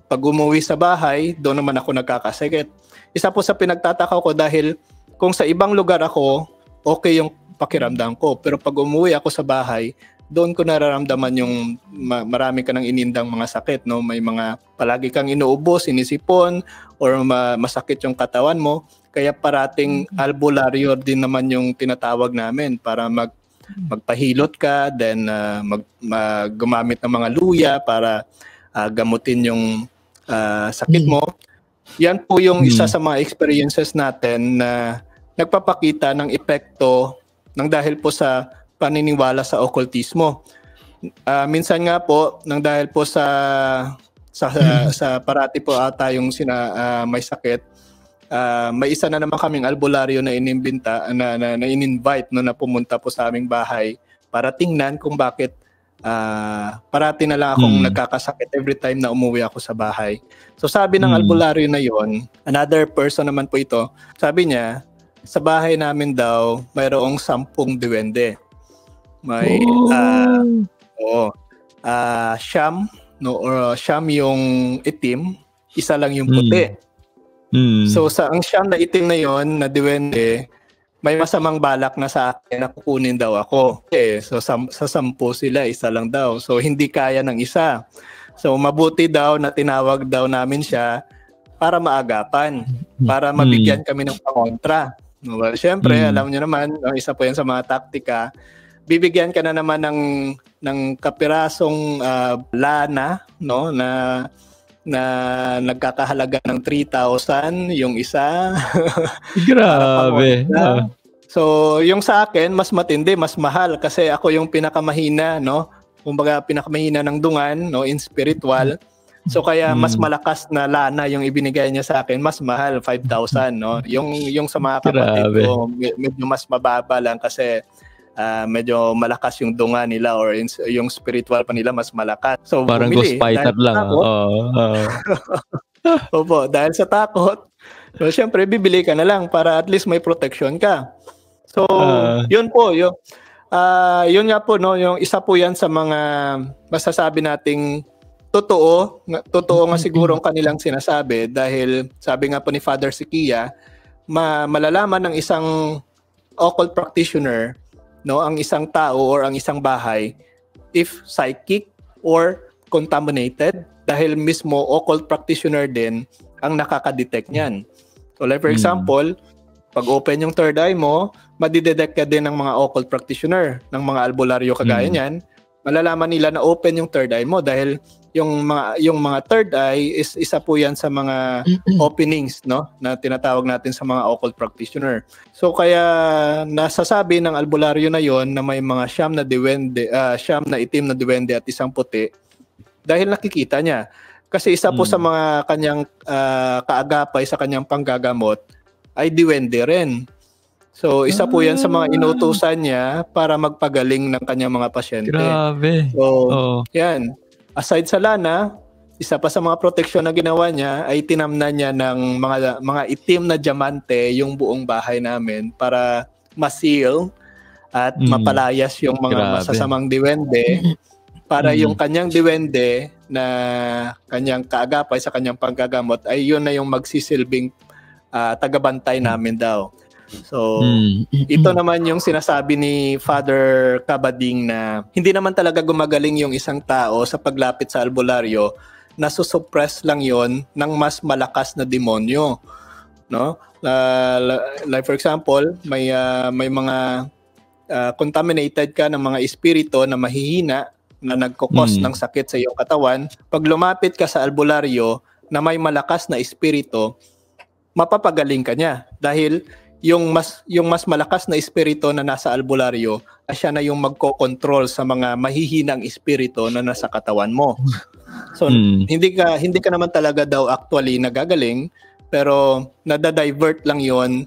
pag umuwi sa bahay, doon naman ako nagkakasakit. Isa po sa pinagtataka ko dahil kung sa ibang lugar ako, okay yung pakiramdam ko. Pero pag umuwi ako sa bahay, doon ko nararamdaman yung marami ka ng inindang mga sakit, no? May mga palagi kang inuubos, sinisipon, or masakit yung katawan mo. Kaya parating albularyo din naman yung tinatawag namin para magpahilot ka, then gumamit ng mga luya para gamutin yung sakit mo. Yan po yung isa sa mga experiences natin na nagpapakita ng epekto ng dahil po sa paniniwala sa occultismo. Minsan nga po, nang dahil po sa parati po ata yung may sakit, may isa na naman kaming albularyo na inimbenta, na in-invite, no, na pumunta po sa aming bahay para tingnan kung bakit parati na lang akong nagkakasakit every time na umuwi ako sa bahay. So sabi ng albularyo na yon, another person naman po ito, sabi niya, sa bahay namin daw mayroong 10 duwende. May siyam, no, or siyam yung itim, isa lang yung puti. So sa ang siyam na itim na yon na duwende, may masamang balak na sa akin na kukunin daw ako. So sa 10 sila, isa lang daw. So hindi kaya ng isa. So mabuti daw na tinawag daw namin siya para maagapan, para mabigyan kami ng pangontra. Well, syempre, alam niyo naman, isa po yan sa mga taktika. Bibigyan ka na naman ng kapirasong lana, no, na nagkakahalaga ng 3,000 yung isa. Grabe. So, yung sa akin, mas matindi, mas mahal kasi ako yung pinakamahina, no? Kumbaga, pinakamahina ng dungan, no, in spiritual. So, kaya mas malakas na lana yung ibinigay niya sa akin, mas mahal, 5,000, no? Yung sa mga kapatid ko, medyo mas mababa lang kasi medyo malakas yung dunga nila or yung spiritual pa nila mas malakas. So, parang bumili, ghost fighter lang. Opo, dahil sa takot, so, syempre, bibili ka na lang para at least may protection ka. So, yun po, yun nga po, no, yung isa po yan sa mga masasabi nating totoo nga siguro ang kanilang sinasabi dahil sabi nga po ni Father Sikia, malalaman ng isang occult practitioner, no, ang isang tao or ang isang bahay if psychic or contaminated dahil mismo occult practitioner din ang nakaka-detect niyan. So like for example, pag open yung third eye mo, madidetect ka din ng mga occult practitioner, ng mga albularyo kagaya niyan. Malalaman nila na open yung third eye mo dahil yung mga third eye is isa po yan sa mga openings, no, na tinatawag natin sa mga occult practitioner. So kaya nasasabi ng albularyo na yon na may mga siyam na itim na duwende at isang puti dahil nakikita niya. Kasi isa po sa mga kanyang kaagapay sa kanyang panggagamot ay duwende rin. So isa po yan sa mga inutusan niya para magpagaling ng kanyang mga pasyente. Grabe. So yan. Aside sa lana, isa pa sa mga proteksyon na ginawa niya ay tinamnan niya ng mga itim na diamante yung buong bahay namin para ma-seal at mapalayas yung mga masasamang diwende para yung kanyang diwende na kanyang kaagapay sa kanyang panggagamot ay yun na yung magsisilbing tagabantay namin daw. So, ito naman yung sinasabi ni Father Cabading na hindi naman talaga gumagaling yung isang tao sa paglapit sa albularyo, nasusuppress lang yon ng mas malakas na demonyo, no? Like for example, may mga contaminated ka ng mga espiritu na mahihina na nagkukos ng sakit sa iyong katawan. Pag lumapit ka sa albularyo na may malakas na espiritu, mapapagaling ka niya dahil yung mas malakas na espiritu na nasa albularyo, siya na yung magko-control sa mga mahihinang espiritu na nasa katawan mo. So hindi ka naman talaga daw actually nagagaling, pero nada-divert lang 'yon,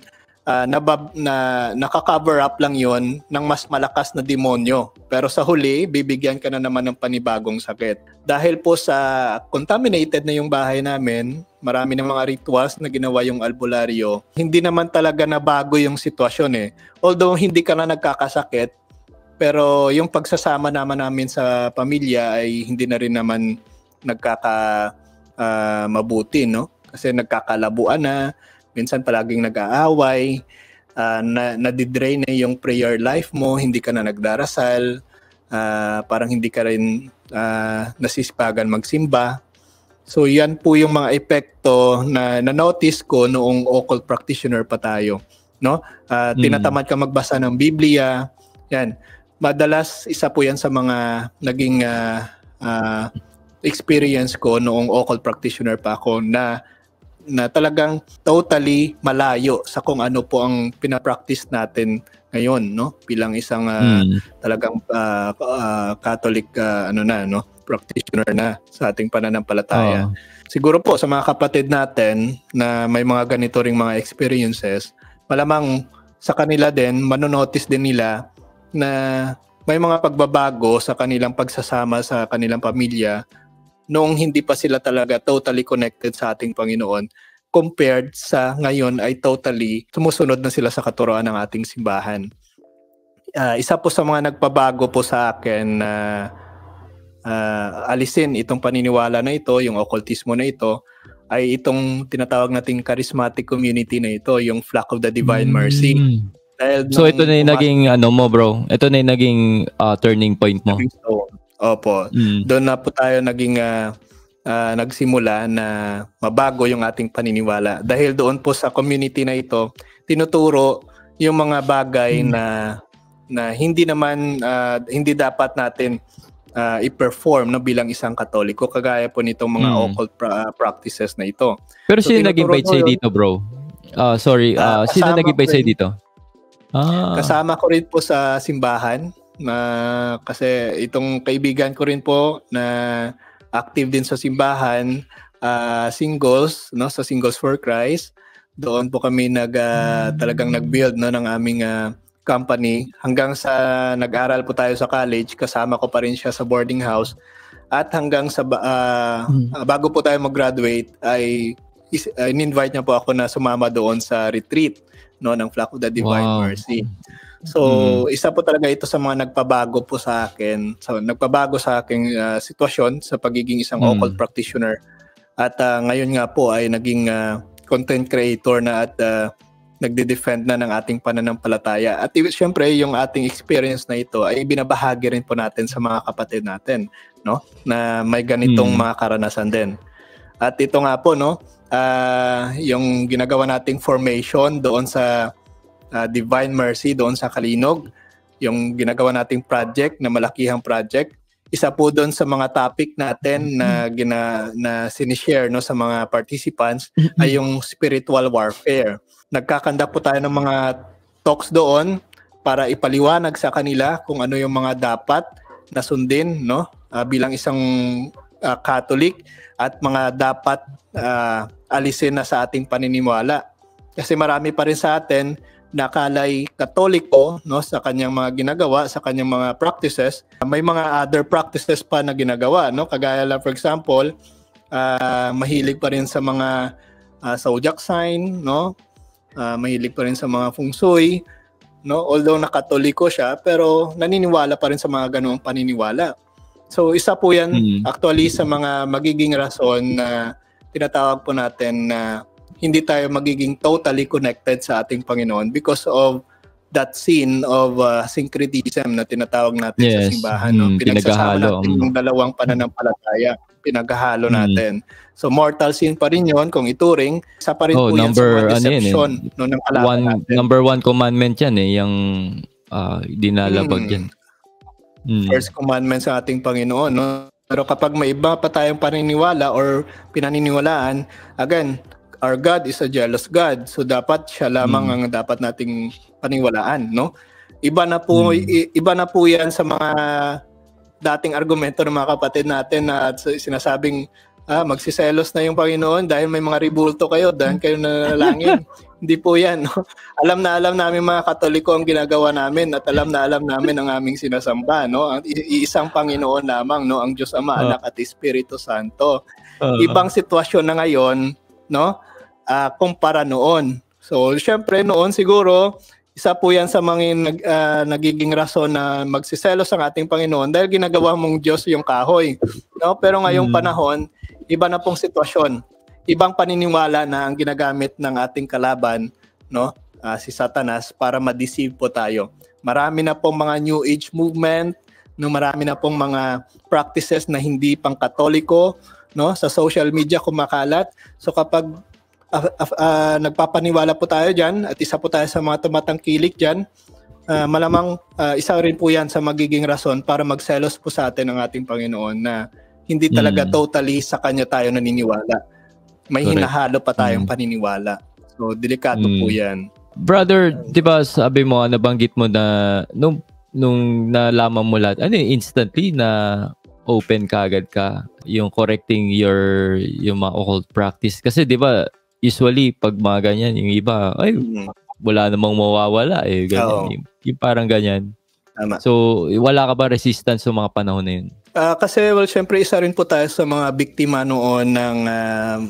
naka-cover up lang 'yon ng mas malakas na demonyo. Pero sa huli, bibigyan ka na naman ng panibagong sakit. Dahil po sa contaminated na yung bahay namin, marami ng mga rituals na ginawa yung albularyo. Hindi naman talaga nabago yung sitwasyon eh. Although hindi ka na nagkakasakit, pero yung pagsasama namin sa pamilya ay hindi na rin naman mabuti, no? Kasi nagkakalabuan na, minsan palaging nag-aaway, nadidrain na yung prayer life mo, hindi ka na nagdarasal, parang hindi ka rin nasisipagan magsimba. So yan po yung mga epekto na na-notice ko noong occult practitioner pa tayo, no? Tinatamad ka magbasa ng Biblia. Yan. Madalas isa po yan sa mga naging experience ko noong occult practitioner pa ako na talagang totally malayo sa kung ano po ang pinapractice natin ngayon, no? Bilang isang talagang Catholic practitioner na sa ating pananampalataya. Siguro po sa mga kapatid natin na may mga ganito ring mga experiences, malamang sa kanila din, manonotice din nila na may mga pagbabago sa kanilang pagsasama sa kanilang pamilya noong hindi pa sila talaga totally connected sa ating Panginoon compared sa ngayon ay totally sumusunod na sila sa katuruan ng ating simbahan. Isa po sa mga nagpabago po sa akin na alisin itong paniniwala na ito, yung occultismo na ito, ay itong tinatawag nating charismatic community na ito, yung Flock of the Divine Mercy. Dahil So ito na yung pumasok naging mo bro. Ito na yung naging turning point mo. Opo. Doon na po tayo naging nagsimula na mabago yung ating paniniwala. Dahil doon po sa community na ito, tinuturo yung mga bagay na hindi naman hindi dapat natin i-perform no bilang isang Katoliko, kagaya po nitong mga occult practices na ito. Pero sino nag-invite sa'yo dito, bro? Sino nag-invite sa'yo dito? Kasama ko rin po sa simbahan, kasi itong kaibigan ko rin po na active din sa simbahan, singles, no, sa Singles for Christ. Doon po kami talagang nag-build no ng aming company hanggang sa nag-aral po tayo sa college. Kasama ko pa rin siya sa boarding house, at hanggang sa bago po tayo mag-graduate ay in-invite niya po ako na sumama doon sa retreat no ng Flock of the Divine Mercy. So, isa po talaga ito sa mga nagpabago po sa akin. So, nagpabago sa aking sitwasyon sa pagiging isang occult practitioner. At ngayon nga po ay naging content creator na at nagde-defend na ng ating pananampalataya. At siyempre, yung ating experience na ito ay binabahagi rin po natin sa mga kapatid natin, no? Na may ganitong mga karanasan din. At ito nga po, no? Yung ginagawa nating formation doon sa Divine Mercy doon sa Kalinog, yung ginagawa nating project na malakihang project, isa po doon sa mga topic natin na sinishare no sa mga participants ay yung spiritual warfare. Nagkakanda po tayo ng mga talks doon para ipaliwanag sa kanila kung ano yung mga dapat na sundin no bilang isang Catholic, at mga dapat alisin na sa ating paniniwala. Kasi marami pa rin sa atin na akala'y Katoliko no sa kanyang mga ginagawa, sa kanyang mga practices. May mga other practices pa na ginagawa no, kagaya lang for example, mahilig pa rin sa mga zodiac sign no, mahilig pa rin sa mga feng shui no, although na Katoliko siya pero naniniwala pa rin sa mga ganoong paniniwala. So isa po yan actually sa mga magiging rason na tinatawag po natin na hindi tayo magiging totally connected sa ating Panginoon because of that sin of syncretism na tinatawag natin sa simbahan. No? Pinagsasama natin yung dalawang pananampalataya, pinaghahalo natin. So mortal sin pa rin yun kung ituring. Isa pa rin po yan sa mga deception no, ng kalaban natin. Number 1 commandment yan yung dinalabag yan. First commandment sa ating Panginoon. No? Pero kapag may iba pa tayong paniniwala or pinaniniwalaan, again, our God is a jealous God. So dapat siya lamang ang dapat nating paniwalaan, no? Iba na po 'yan sa mga dating argumento ng mga kapatid natin na sinasabing magsiselos na yung Panginoon dahil may mga ribulto kayo, dahil kayo nanalangin. Hindi po 'yan, no? Alam na alam namin mga Katoliko ang ginagawa namin, at alam na alam namin ang aming sinasamba, no? Ang iisang Panginoon lamang, no? Ang Diyos Ama, Anak at Espiritu Santo. Ibang sitwasyon na ngayon, no? Kumpara noon. So, syempre noon siguro, isa po yan sa mga nagiging rason na magsiselos ang ating Panginoon dahil ginagawa mong Diyos yung kahoy. No? Pero ngayong panahon, iba na pong sitwasyon. Ibang paniniwala na ang ginagamit ng ating kalaban, no? Si Satanas, para ma-deceive po tayo. Marami na pong mga New Age movement, no? Marami na pong mga practices na hindi pang Katoliko, no? Sa social media kumakalat. So kapag nagpapaniwala po tayo dyan at isa po tayo sa mga tumatangkilik dyan, malamang isa rin po yan sa magiging rason para magselos po sa atin ng ating Panginoon na hindi talaga totally sa Kanya tayo naniniwala. May hinahalo pa tayong paniniwala. So, delikado po yan. Brother, di ba sabi mo, nabanggit mo na nung nalaman mo lahat, instantly na open kagad ka yung correcting yung mga occult practice. Kasi di ba, usually, pag mga ganyan, yung iba, wala namang mawawala ganyan. Yung parang ganyan. Tama. So, wala ka ba resistance sa mga panahon na yun? Kasi, syempre, isa rin po tayo sa mga biktima noon ng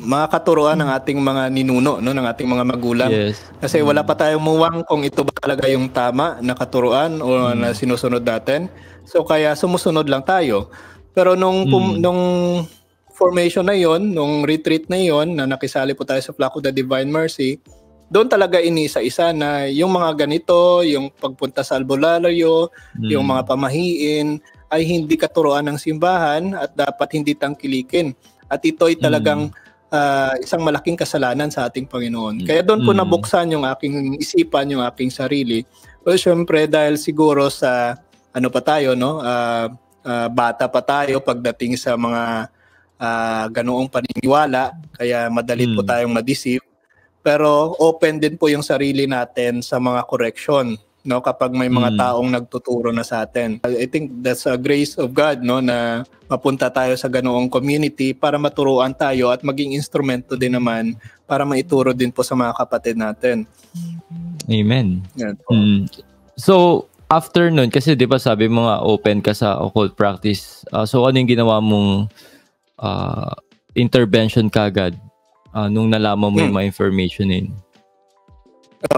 mga katuruan ng ating mga ninuno, no, ng ating mga magulang. Yes. Kasi wala pa tayong muwang kung ito ba talaga yung tama na katuruan o na sinusunod natin. So, kaya sumusunod lang tayo. Pero nung formation na yon, nung retreat na yon, na nakisali po tayo sa Flock of the Divine Mercy, doon talaga inisa-isa na yung mga ganito, yung pagpunta sa albularyo, yung mga pamahiin ay hindi katuruan ng simbahan at dapat hindi tangkilikin. At ito ay talagang isang malaking kasalanan sa ating Panginoon. Kaya doon ko nabuksan yung aking isipan, yung aking sarili. Well, syempre dahil siguro sa ano pa tayo, no? Bata pa tayo pagdating sa mga ganoong paniniwala, kaya madali po tayong ma-deceive. Pero open din po yung sarili natin sa mga correction, no, kapag may mga taong nagtuturo na sa atin. I think that's a grace of God, no, na mapunta tayo sa ganoong community para maturuan tayo at maging instrumento din naman para maituro din po sa mga kapatid natin. Amen. Yan po. So after nun, kasi di ba sabi mo nga open ka sa occult practice, so ano yung ginawa mong intervention kagad nung nalaman mo yung mga information yun?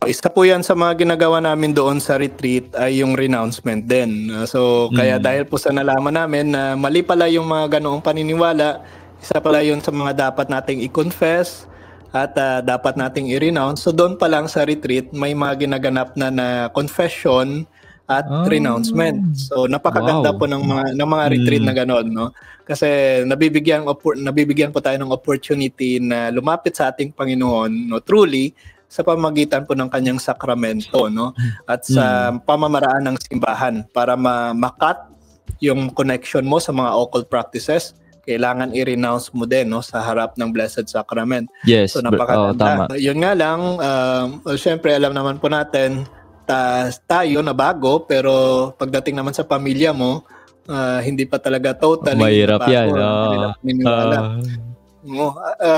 Isa po yan sa mga ginagawa namin doon sa retreat ay yung renouncement din. So kaya dahil po sa nalaman namin na mali pala yung mga ganoong paniniwala, isa pala yun sa mga dapat nating i-confess at dapat nating i-renounce. So doon pa lang sa retreat may mga ginaganap na confession at renouncement. So napakaganda po ng mga retreat na gano'n, no? Kasi nabibigyan po tayo ng opportunity na lumapit sa ating Panginoon, no, truly sa pamamagitan po ng kanyang sakramento, no, at sa pamamaraan ng simbahan para makat yung connection mo sa mga occult practices. Kailangan i-renounce mo din, no, sa harap ng Blessed Sacrament. Yes, so napakaganda. tama. Yun nga lang, syempre alam naman po natin tayo na bago, pero pagdating naman sa pamilya mo, hindi pa talaga totally mahirap yan.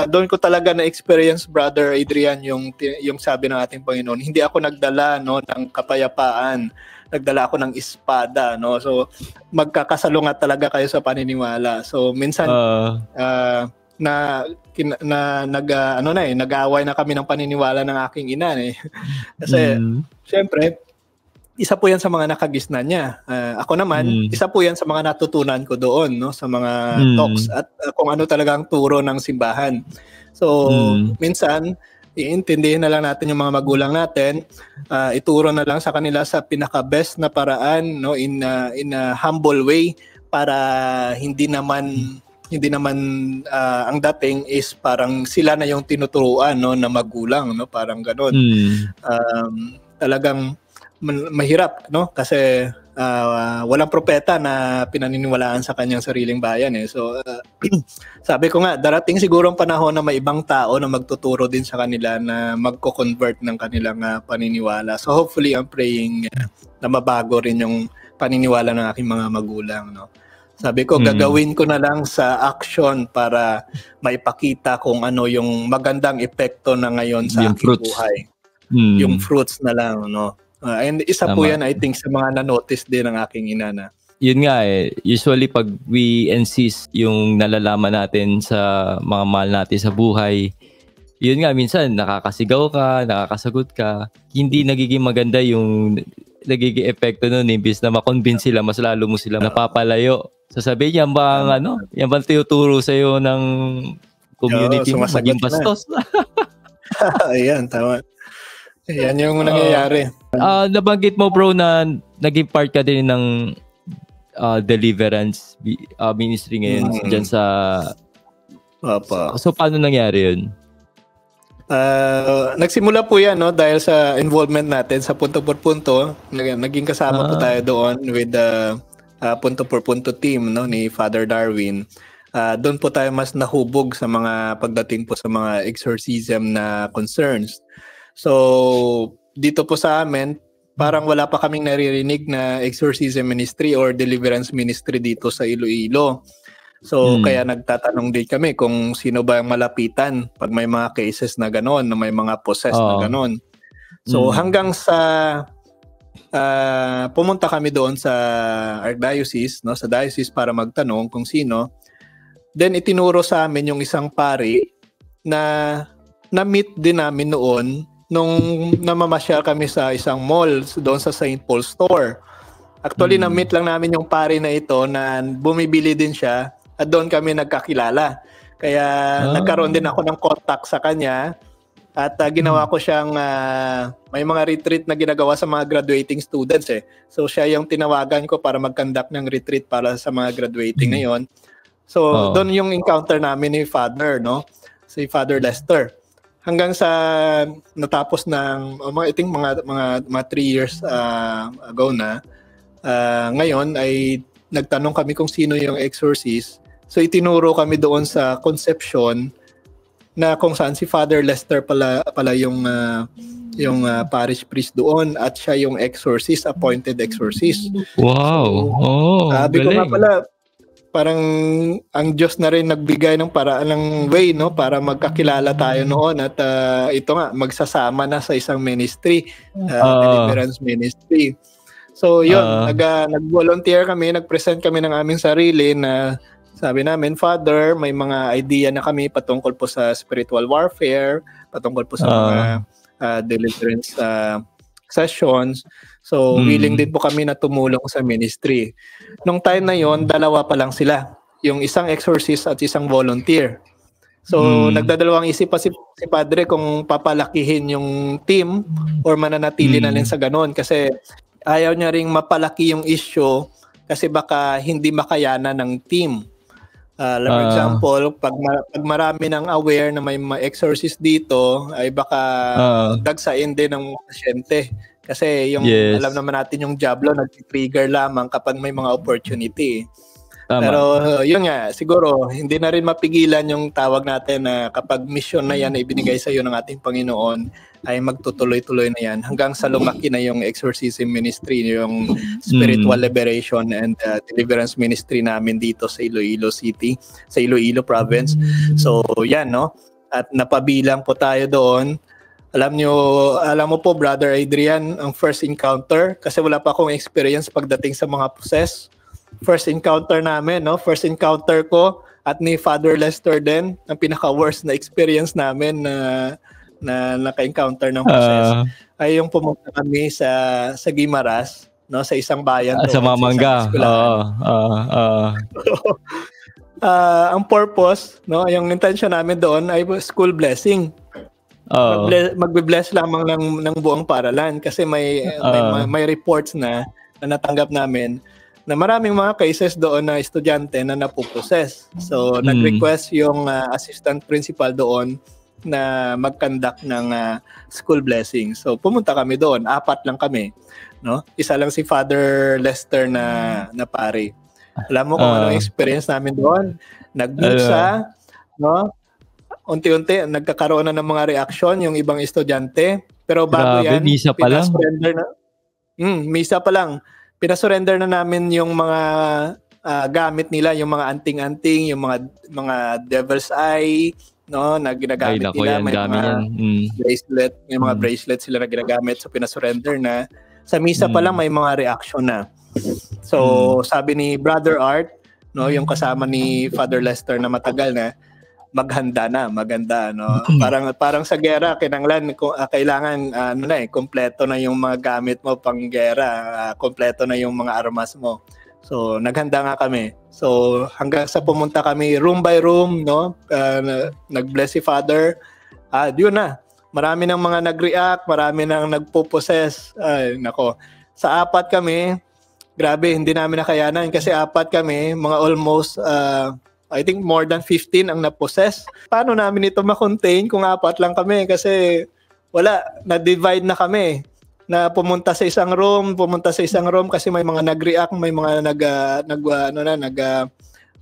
Doon ko talaga na-experience, Brother Adrian, yung sabi ng ating Panginoon, hindi ako nagdala, no, ng kapayapaan, nagdala ako ng espada, no. So magkakasalungat talaga kayo sa paniniwala. So minsan nag-aaway na kami ng paniniwala ng aking ina, kasi syempre isa po yan sa mga nakagisnan niya. Ako naman, isa po yan sa mga natutunan ko doon, no, sa mga talks at kung ano talaga ang turo ng simbahan. So, minsan, iintindihin na lang natin yung mga magulang natin, ituro na lang sa kanila sa pinaka-best na paraan, no, in a humble way para hindi naman ang dating is parang sila na yung tinuturuan, no, na magulang, no, parang gano'n. Talagang mahirap, no, kasi walang propeta na pinaniniwalaan sa kanyang sariling bayan, So sabi ko nga, darating siguro ang panahon na may ibang tao na magtuturo din sa kanila na magko-convert ng kanilang paniniwala. So hopefully I'm praying na mabago rin yung paniniwala ng aking mga magulang, no. Sabi ko, gagawin ko na lang sa action para maipakita kung ano yung magandang epekto na ngayon sa aking buhay. Yung fruits na lang, no. And isa po yan, I think, sa mga na-notice din ng aking ina na. Yun nga usually pag we insist yung nalalaman natin sa mga mahal natin sa buhay, yun nga, minsan nakakasigaw ka, nakakasagot ka, hindi nagiging maganda yung nagiging epekto nun, imbis na makonvince sila, mas lalo mo sila napapalayo. Sasabihin yan bang yan bang tinuturo sa'yo ng community mo, maging bastos? Ayan, tama. Yan yung nangyayari. Nabanggit mo, bro, na naging part ka din ng deliverance ministry ngayon dyan sa... So, paano nangyari yun? Nagsimula po yan, no, dahil sa involvement natin sa Punto por Punto. Naging kasama po tayo doon with the Punto por Punto team, no, ni Father Darwin. Doon po tayo mas nahubog sa mga pagdating po sa mga exorcism na concerns. So, dito po sa amin, parang wala pa kaming naririnig na exorcism ministry or deliverance ministry dito sa Iloilo. So, kaya nagtatanong din kami kung sino ba ang malapitan pag may mga cases na gano'n, na may mga possessed na gano'n. So, hanggang sa pumunta kami doon sa Archdiocese, no, sa diocese para magtanong kung sino. Then, itinuro sa amin yung isang pari na na-meet din namin noon nung namamasyal kami sa isang mall doon sa St. Paul Store. Actually, na-meet lang namin yung pari na ito na bumibili din siya at doon kami nagkakilala. Kaya nagkaroon din ako ng contact sa kanya At ginawa ko siyang may mga retreat na ginagawa sa mga graduating students eh. So siya yung tinawagan ko para mag-conduct ng retreat para sa mga graduating na yon. So doon yung encounter namin ni Father, no? Si Father Lester. Hanggang sa natapos ng mga 3 years ago na. Ngayon ay nagtanong kami kung sino yung exorcist. So itinuro kami doon sa Concepcion na kung saan si Father Lester pala yung parish priest doon at siya yung exorcist, appointed exorcist. Wow. Sabi ko nga pala, parang ang Diyos na rin nagbigay ng paraan ng way, no, para magkakilala tayo noon at ito nga magsasama na sa isang ministry, deliverance ministry. So yun, nag-volunteer kami, nag-present kami ng aming sarili na sabi namin, Father, may mga idea na kami patungkol po sa spiritual warfare, patungkol po sa mga deliverance sessions. So, willing din po kami na tumulong sa ministry. Nung time na yon, dalawa pa lang sila. Yung isang exorcist at isang volunteer. So, nagdadalawang isip pa si Padre kung papalakihin yung team or mananatili na rin sa ganun. Kasi ayaw niya ring mapalaki yung issue kasi baka hindi makayanan ng team. For example, pag marami nang aware na may exorcist dito, ay baka dagsain din ng pasyente. Kasi yung alam naman natin yung Diablo nag-trigger lamang kapag may mga opportunity. Pero yun nga, siguro hindi na rin mapigilan yung tawag natin na kapag mission na yan na ibinigay sa iyo ng ating Panginoon ay magtutuloy-tuloy na yan hanggang sa lumaki na yung exorcism ministry, yung spiritual liberation and deliverance ministry namin dito sa Iloilo City, sa Iloilo Province. So yan, no? At napabilang po tayo doon. Alam mo po, Brother Adrian, ang first encounter, kasi wala pa akong experience pagdating sa mga possess. First encounter namin, no? First encounter ko at ni Father Lester din, ang pinaka-worst na experience namin na naka-encounter ng possess ay yung pumunta kami sa Guimaras, no, sa isang bayan sa Mamanga. Ang purpose, no, yung intention namin doon ay school blessing. Magbe-bless lamang ng buong paaralan kasi may reports na natanggap namin na maraming mga cases doon na estudyante na napuposes. So, nag-request yung assistant principal doon na mag-conduct ng school blessing. So, pumunta kami doon. 4 lang kami. No? Isa lang si Father Lester na pare. Alam mo kung ano experience namin doon? Nagmisa, no? Unti-unti, nagkakaroon na ng mga reaction yung ibang estudyante. Pero bago yan, misa pa lang. Misa pa lang. Pinasurrender na namin yung mga gamit nila, yung mga anting-anting, yung mga devil's eye, no, na ginagamit nila. May mga bracelet, may mga bracelet sila na ginagamit, so pinasurrender na. Sa misa pa lang may mga reaction na. So, sabi ni Brother Art, no, yung kasama ni Father Lester na matagal na, maganda, no. Parang sa gera kinanglan kailangan kompleto na yung mga gamit mo pang gera, kompleto na yung mga armas mo. So naghanda nga kami. So hanggang sa pumunta kami room by room, no, nag-bless si Father. Yun na. Marami nang mga nag-react, marami nang nagpo-possess. Ay nako. Sa 4 kami, grabe, hindi namin nakayanan kasi 4 kami, mga almost I think more than 15 ang na-possess. Paano namin ito ma-contain kung 4 lang kami? Kasi wala, na-divide na kami. Na pumunta sa isang room kasi may mga nag-react, may mga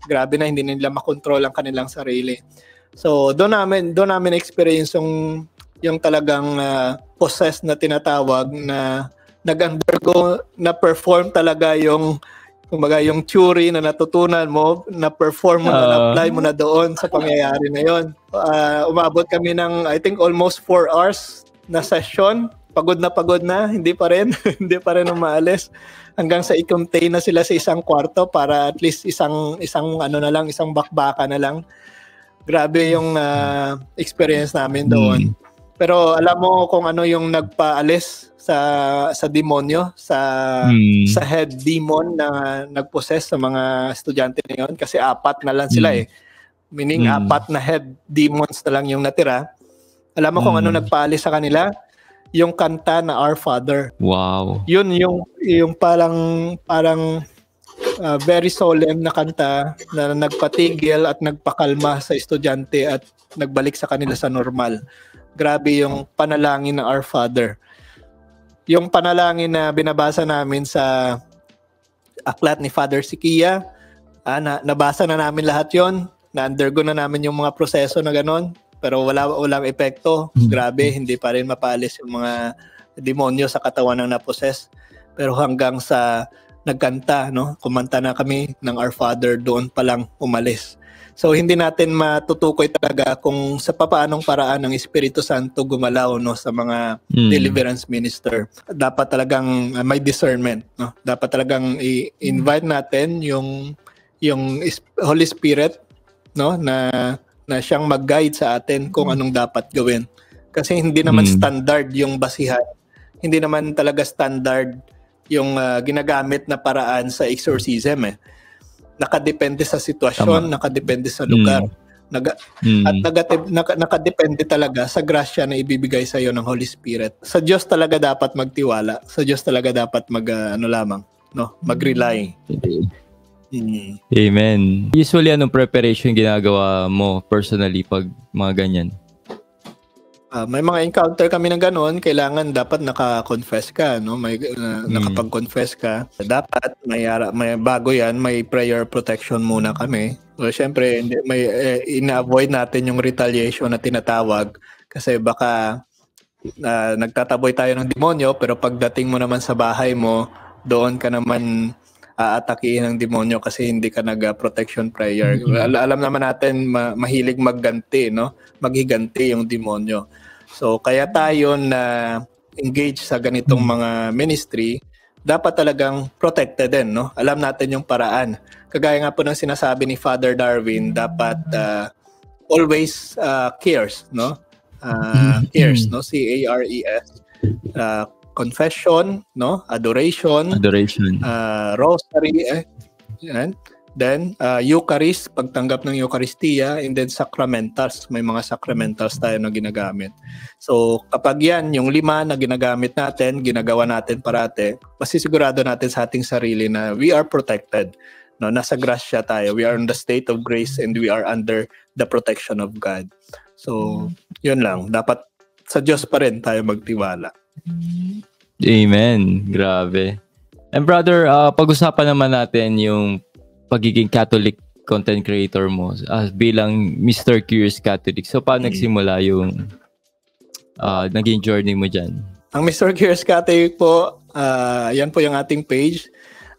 grabe na, hindi nila makontrol ang kanilang sarili. So doon namin experience yung talagang possess na tinatawag na nag-undergo, na perform talaga yung theory na natutunan mo, na-perform mo, na-apply mo na doon sa pangyayari na yon. Umabot kami ng, I think, almost 4 hours na session. Pagod na, hindi pa rin umaalis. Hanggang sa i-contain na sila sa isang kwarto para at least isang bakbaka na lang. Grabe yung experience namin doon. Pero alam mo kung ano yung nagpaalis sa demonyo, sa head demon na nagpossess sa mga estudyante na yun, kasi 4 na lang sila Meaning 4 na head demons na lang yung natira. Alam mo kung ano nagpaalis sa kanila? Yung kanta na Our Father. Wow. Yun yung parang very solemn na kanta na nagpatigil at nagpakalma sa estudyante at nagbalik sa kanila sa normal. Grabe yung panalangin ng Our Father. Yung panalangin na binabasa namin sa aklat ni Father Sikia, nabasa na namin lahat yon, na-undergo na namin yung mga proseso na ganon, pero walang epekto. Grabe, hindi pa rin mapalis yung mga demonyo sa katawan ng naposes. Pero hanggang sa nagkanta, no? Kumanta na kami ng Our Father, doon pa lang umalis. So hindi natin matutukoy talaga kung sa papaanong paraan ng Espiritu Santo gumalaw, no, sa mga deliverance minister. Dapat talagang may discernment, no? Dapat talagang i-invite natin yung Holy Spirit, no, na siyang mag-guide sa atin kung anong dapat gawin. Kasi hindi naman standard yung basihan. Hindi naman talaga standard yung ginagamit na paraan sa exorcism eh. Nakadepende sa sitwasyon, nakadepende sa lugar. At nakadepende talaga sa grasya na ibibigay sa iyo ng Holy Spirit. Sa Diyos talaga dapat magtiwala. Sa Diyos talaga dapat mag-rely. Amen. Usually, anong preparation ginagawa mo personally pag mga ganyan? May mga encounter kami ng gano'n, kailangan dapat naka-confess ka, no? Nakapag-confess ka. Dapat may bago 'yan, may prayer protection muna kami. So syempre, ina-avoid natin yung retaliation na tinatawag kasi baka nagtataboy tayo ng demonyo, pero pagdating mo naman sa bahay mo, doon ka naman aatakihin ng demonyo kasi hindi ka nag-protection prayer. Alam naman natin mahilig magganti, no? Maghiganti yung demonyo. So kaya tayo na engage sa ganitong mga ministry, dapat talagang protected din, no? Alam natin yung paraan. Kagaya nga po ng sinasabi ni Father Darwin, dapat always cares, no? Cares, no? C-A-R-E-S. Confession, no? Adoration, rosary, yan. Then Eucharist, pagtanggap ng Eucharistia, and then sacramentals. May mga sacramentals tayo na ginagamit. So kapag yan, yung 5 na ginagamit natin, ginagawa natin parate, masisigurado natin sa ating sarili na we are protected. No, nasa grasya tayo. We are in the state of grace and we are under the protection of God. So yun lang. Dapat sa Diyos pa rin tayo magtiwala. Amen. Grabe. And brother, pag-usapan naman natin yung pagiging Catholic content creator mo bilang Mr. Curious Catholic. So, paano nagsimula yung naging journey mo dyan? Ang Mr. Curious Catholic po, yan po yung ating page,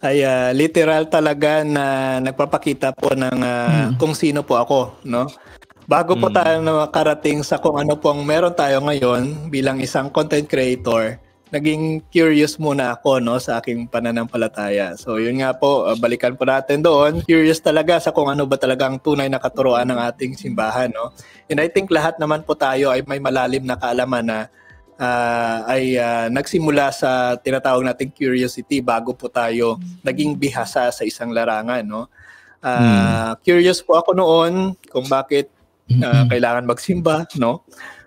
ay literal talaga na nagpapakita po ng kung sino po ako, no? Bago po tayo nakarating sa kung ano pong meron tayo ngayon bilang isang content creator, naging curious muna ako, no, sa aking pananampalataya. So yun nga po, balikan po natin doon. Curious talaga sa kung ano ba talagang tunay na katuruan ng ating simbahan, no? And I think lahat naman po tayo ay may malalim na kaalaman na nagsimula sa tinatawag nating curiosity bago po tayo naging bihasa sa isang larangan, no? Curious po ako noon kung bakit kailangan magsimba, no?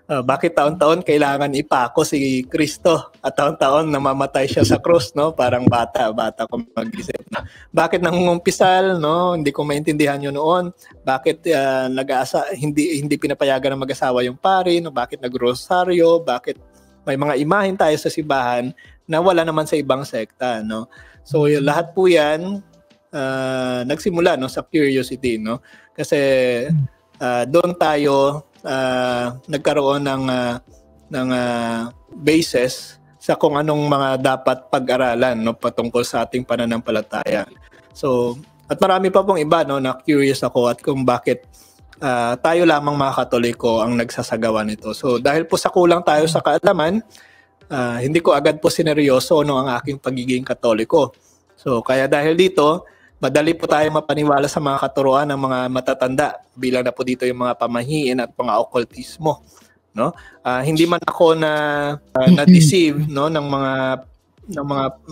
Bakit taon-taon kailangan ipako si Kristo at taon-taon namamatay siya sa krus, no? Parang bata ko mag-isip na. Bakit nangungumpisal, no? Hindi ko maintindihan yun noon. Bakit hindi pinapayagan ng mag-asawa yung pari, no? Bakit nag-rosaryo? Bakit may mga imahen tayo sa simbahan na wala naman sa ibang sekta, no? So lahat po 'yan nagsimula, no, sa curiosity, no? Kasi doon tayo nagkaroon ng basis sa kung anong mga dapat pag-aralan, no, patungkol sa ating pananampalataya. So, at marami pa pong iba, no, na curious ako at kung bakit tayo lamang mga Katoliko ang nagsasagawa nito. So, dahil po sa kulang tayo sa kaalaman, hindi ko agad po sineryoso, no, ang aking pagiging Katoliko. So, kaya dahil dito, madali po tayo mapaniwala sa mga katuruan ng mga matatanda, bilang na po dito yung mga pamahiin at mga occultismo, no? Hindi man ako na-deceive, no, ng mga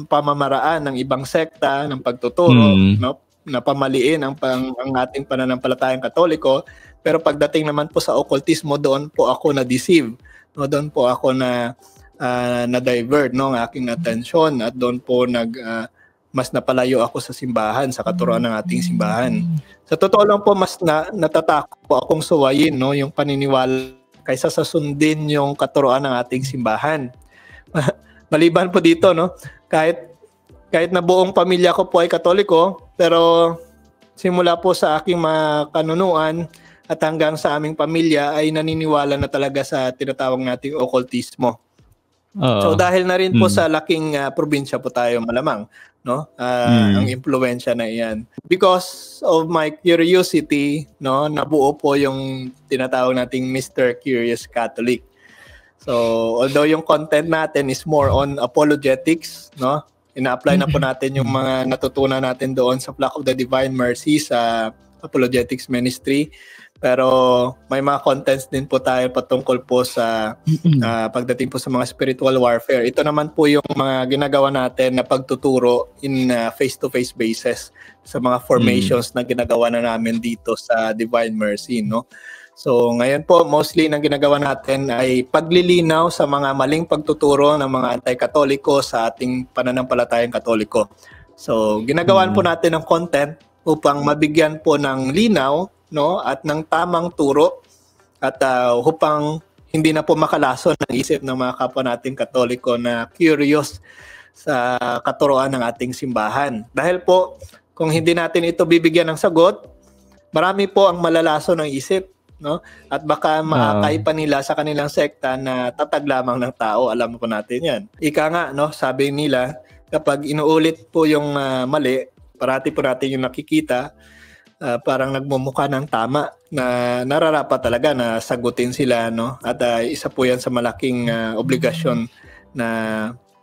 pamamaraan ng ibang sekta ng pagtuturo, no? na pamaliin ang ating pananampalatayang Katoliko. Pero pagdating naman po sa occultismo, doon po ako na-deceive. No, doon po ako na-divert ng aking atensyon at doon po mas napalayo ako sa simbahan, sa katuruan ng ating simbahan. Sa totoo lang po, mas natatakot po akong suwayin, no, yung paniniwala kaysa sa sundin yung katuruan ng ating simbahan. Maliban po dito, no, kahit na buong pamilya ko po ay Katoliko, pero simula po sa aking mga kanunuan at hanggang sa aming pamilya ay naniniwala na talaga sa tinatawag nating occultismo. So dahil na rin po sa laking probinsya po tayo malamang, no, ang impluwensya na iyan. Because of my curiosity, no, nabuo po yung tinatawag nating Mr. Curious Catholic. So although yung content natin is more on apologetics, no, ina-apply na po natin yung mga natutunan natin doon sa Flock of the Divine Mercy sa Apologetics Ministry. Pero may mga contents din po tayo patungkol po sa pagdating po sa mga spiritual warfare. Ito naman po yung mga ginagawa natin na pagtuturo in face-to-face basis sa mga formations na ginagawa na namin dito sa Divine Mercy, no? So ngayon po, mostly nang ginagawa natin ay paglilinaw sa mga maling pagtuturo ng mga anti-katoliko sa ating pananampalatayang Katoliko. So ginagawan po natin ng content upang mabigyan po ng linaw, no, at ng tamang turo at upang hindi na po makalason ng isip ng mga kapwa nating Katoliko na curious sa katuruan ng ating simbahan. Dahil po kung hindi natin ito bibigyan ng sagot, marami po ang malalason ng isip, no? At baka maakay pa nila sa kanilang sekta na tatag lamang ng tao. Alam po natin yan. Ika nga, no, sabi nila, kapag inuulit po yung mali, parati po natin yung nakikita, parang nagmumukha ng tama na nararapat talaga na sagutin sila, no? At isa po yan sa malaking obligasyon na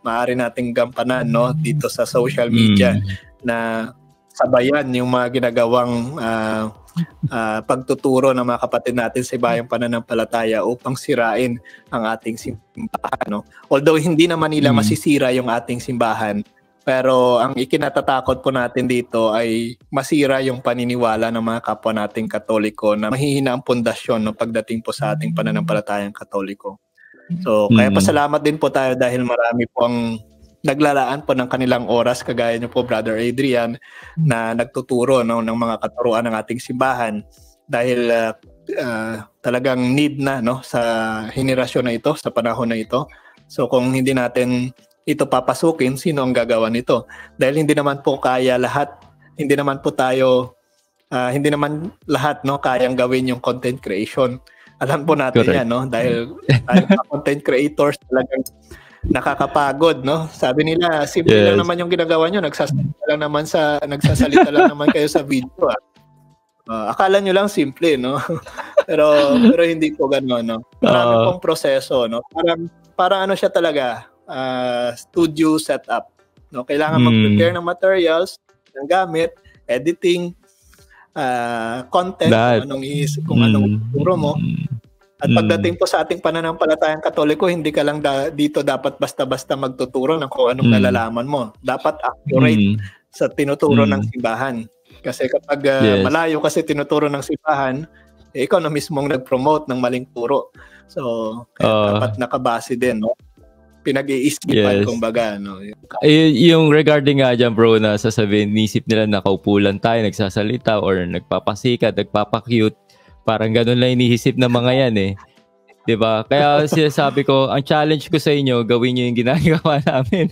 maaari nating gampanan, no, dito sa social media na sabayan yung mga ginagawang pagtuturo ng mga kapatid natin sa ibayang pananampalataya upang sirain ang ating simbahan, no? Although hindi naman nila masisira yung ating simbahan, pero ang ikinatatakot po natin dito ay masira yung paniniwala ng mga kapwa nating Katoliko na mahihina ang pundasyon no, pagdating po sa ating pananampalatayang Katoliko. So kaya pasalamat din po tayo dahil marami po ang naglalaan po ng kanilang oras, kagaya niyo po Brother Adrian, na nagtuturo, no, ng mga katuruan ng ating simbahan dahil talagang need na, no, sa henerasyon na ito, sa panahon na ito. So kung hindi natin ito papasukin, sino ang gagawa nito? Dahil hindi naman po kaya lahat, hindi naman po tayo, hindi naman lahat, no, kayang gawin yung content creation. Alam po natin yan, no, dahil content creators talagang nakakapagod, no? Sabi nila, simple lang naman yung ginagawa nyo, nagsasalita lang naman kayo sa video. Akala nyo lang simple, no? pero hindi po gano'n, no? Marami pong proseso, no? Parang ano siya talaga, studio setup, no? Kailangan mag-prepare ng materials, ng gamit, editing, content, kung anong turo mo. At pagdating po sa ating pananampalatayang Katoliko, hindi ka lang dito dapat basta-basta magtuturo ng kung anong nalalaman mo. Dapat accurate sa tinuturo ng simbahan. Kasi kapag malayo kasi tinuturo ng simbahan, ikaw na mismong nag-promote ng maling turo. So, dapat nakabase din, no? Pinag-iisipan, kumbaga, no? Yung regarding nga dyan, bro, na sasabihin, nisip nila nakaupulan tayo, nagsasalita, or nagpapasikat, nagpapacute. Parang ganun lang iniisip ng mga yan eh. 'Di ba? Kaya sinasabi ko, ang challenge ko sa inyo, gawin niyo yung ginagawa namin.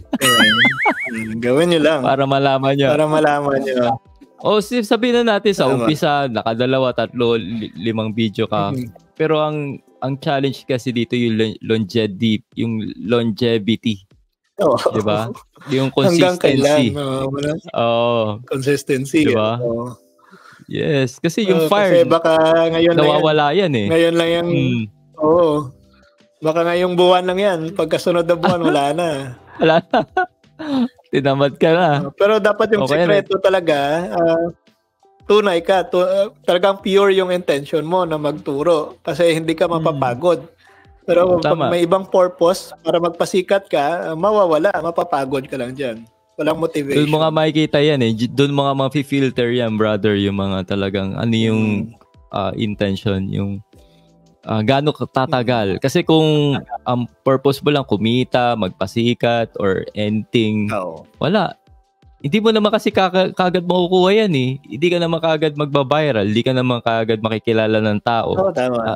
Gawin niyo lang. Para malaman niyo. O sabihin na natin sa umpisa, nakadalawa, tatlo, 5 video ka. Pero ang challenge kasi dito yung longevity. 'Di ba? Yung consistency. Consistency. 'Di ba? Yes, kasi yung fire, kasi baka ngayon nawawala yan eh. Ngayon lang yan. Baka ngayong buwan lang yan. Pagkasunod na buwan, wala na. Wala na. Tinamad ka na. Pero dapat yung sekreto talaga, tunay ka. Talagang pure yung intention mo na magturo. Kasi hindi ka mapapagod. Pero pag may ibang purpose para magpasikat ka, mawawala. Mapapagod ka lang dyan. Walang motivation. Doon mo nga makikita yan eh. Doon mga filter yan, brother, yung mga talagang ano yung intention, yung gaano tatagal. Kasi kung ang purpose mo lang kumita, magpasikat, or anything, wala. Hindi mo naman kasi kagad makukuha yan eh. Hindi ka naman kagad magbabiral, hindi ka naman kagad makikilala ng tao. Tama.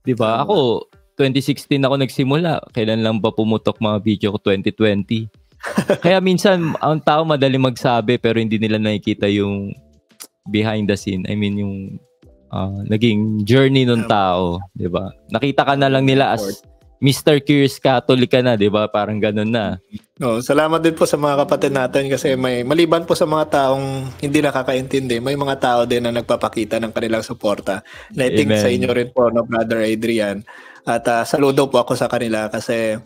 Diba? Ako, 2016 ako nagsimula. Kailan lang ba pumutok mga video ko? 2020. Kaya minsan, ang tao madali magsabi pero hindi nila nakikita yung behind the scene. I mean, yung naging journey ng tao. Diba? Nakita ka na lang nila as Mr. Curious Catholic ka na, di ba? Parang ganun na. Salamat din po sa mga kapatid natin kasi may maliban po sa mga taong hindi nakakaintindi, may mga tao din na nagpapakita ng kanilang suporta. And I think sa inyo rin po, no, Brother Adrian. At saludo po ako sa kanila kasi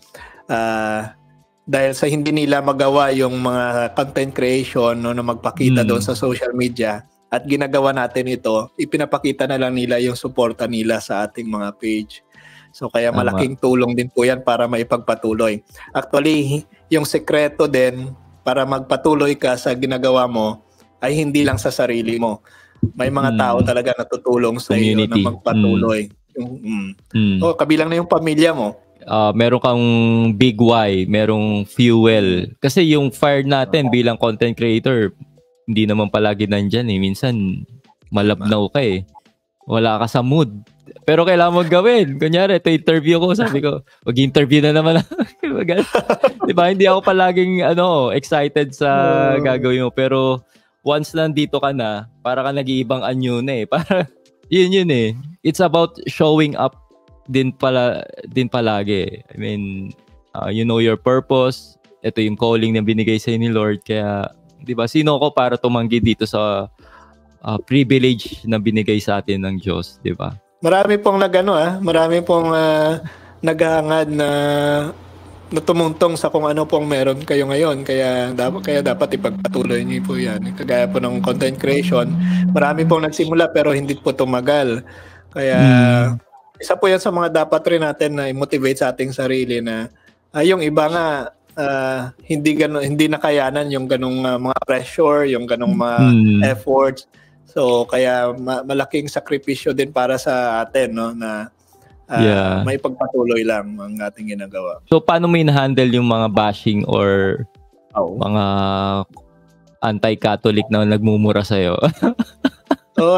dahil sa hindi nila magawa yung mga content creation, no, na magpakita doon sa social media, at ginagawa natin ito, ipinapakita na lang nila yung suporta nila sa ating mga page. So kaya malaking tulong din po yan para maipagpatuloy. Actually, yung sekreto din para magpatuloy ka sa ginagawa mo ay hindi lang sa sarili mo. May mga tao talaga na tutulong sa iyo na magpatuloy. Kabilang na yung pamilya mo. Meron kang big why, merong fuel. Kasi yung fire natin bilang content creator, hindi naman palagi nandyan eh. Minsan, malabnaw ka eh. Wala ka sa mood. Pero kailangan mo gawin. Kunyari, ito interview ko, sabi ko, mag-interview na naman. Diba? Hindi ako palaging excited sa gagawin mo. Pero once nandito ka na, para ka nag-iibang anyo na eh. Para, yun eh. It's about showing up din palagi. I mean, you know your purpose. Ito yung calling na binigay sa'yo ni Lord. Kaya, diba, sino ko para tumanggi dito sa privilege na binigay sa atin ng Diyos, diba? Marami pong marami pong naghahangad na tumuntong sa kung ano pong meron kayo ngayon. Kaya dapat ipagpatuloy niyo po yan. Kagaya po ng content creation, marami pong nagsimula pero hindi po tumagal. Kaya isa po yan sa mga dapat rin natin na i-motivate sa ating sarili na yung iba nga hindi nakayanan yung ganung mga pressure, yung ganung mga efforts. So kaya malaking sakripisyo din para sa atin, no, na may pagpatuloy lang ang ating ginagawa. So paano mo in-handle yung mga bashing or mga anti-Catholic na nagmumura sa'yo?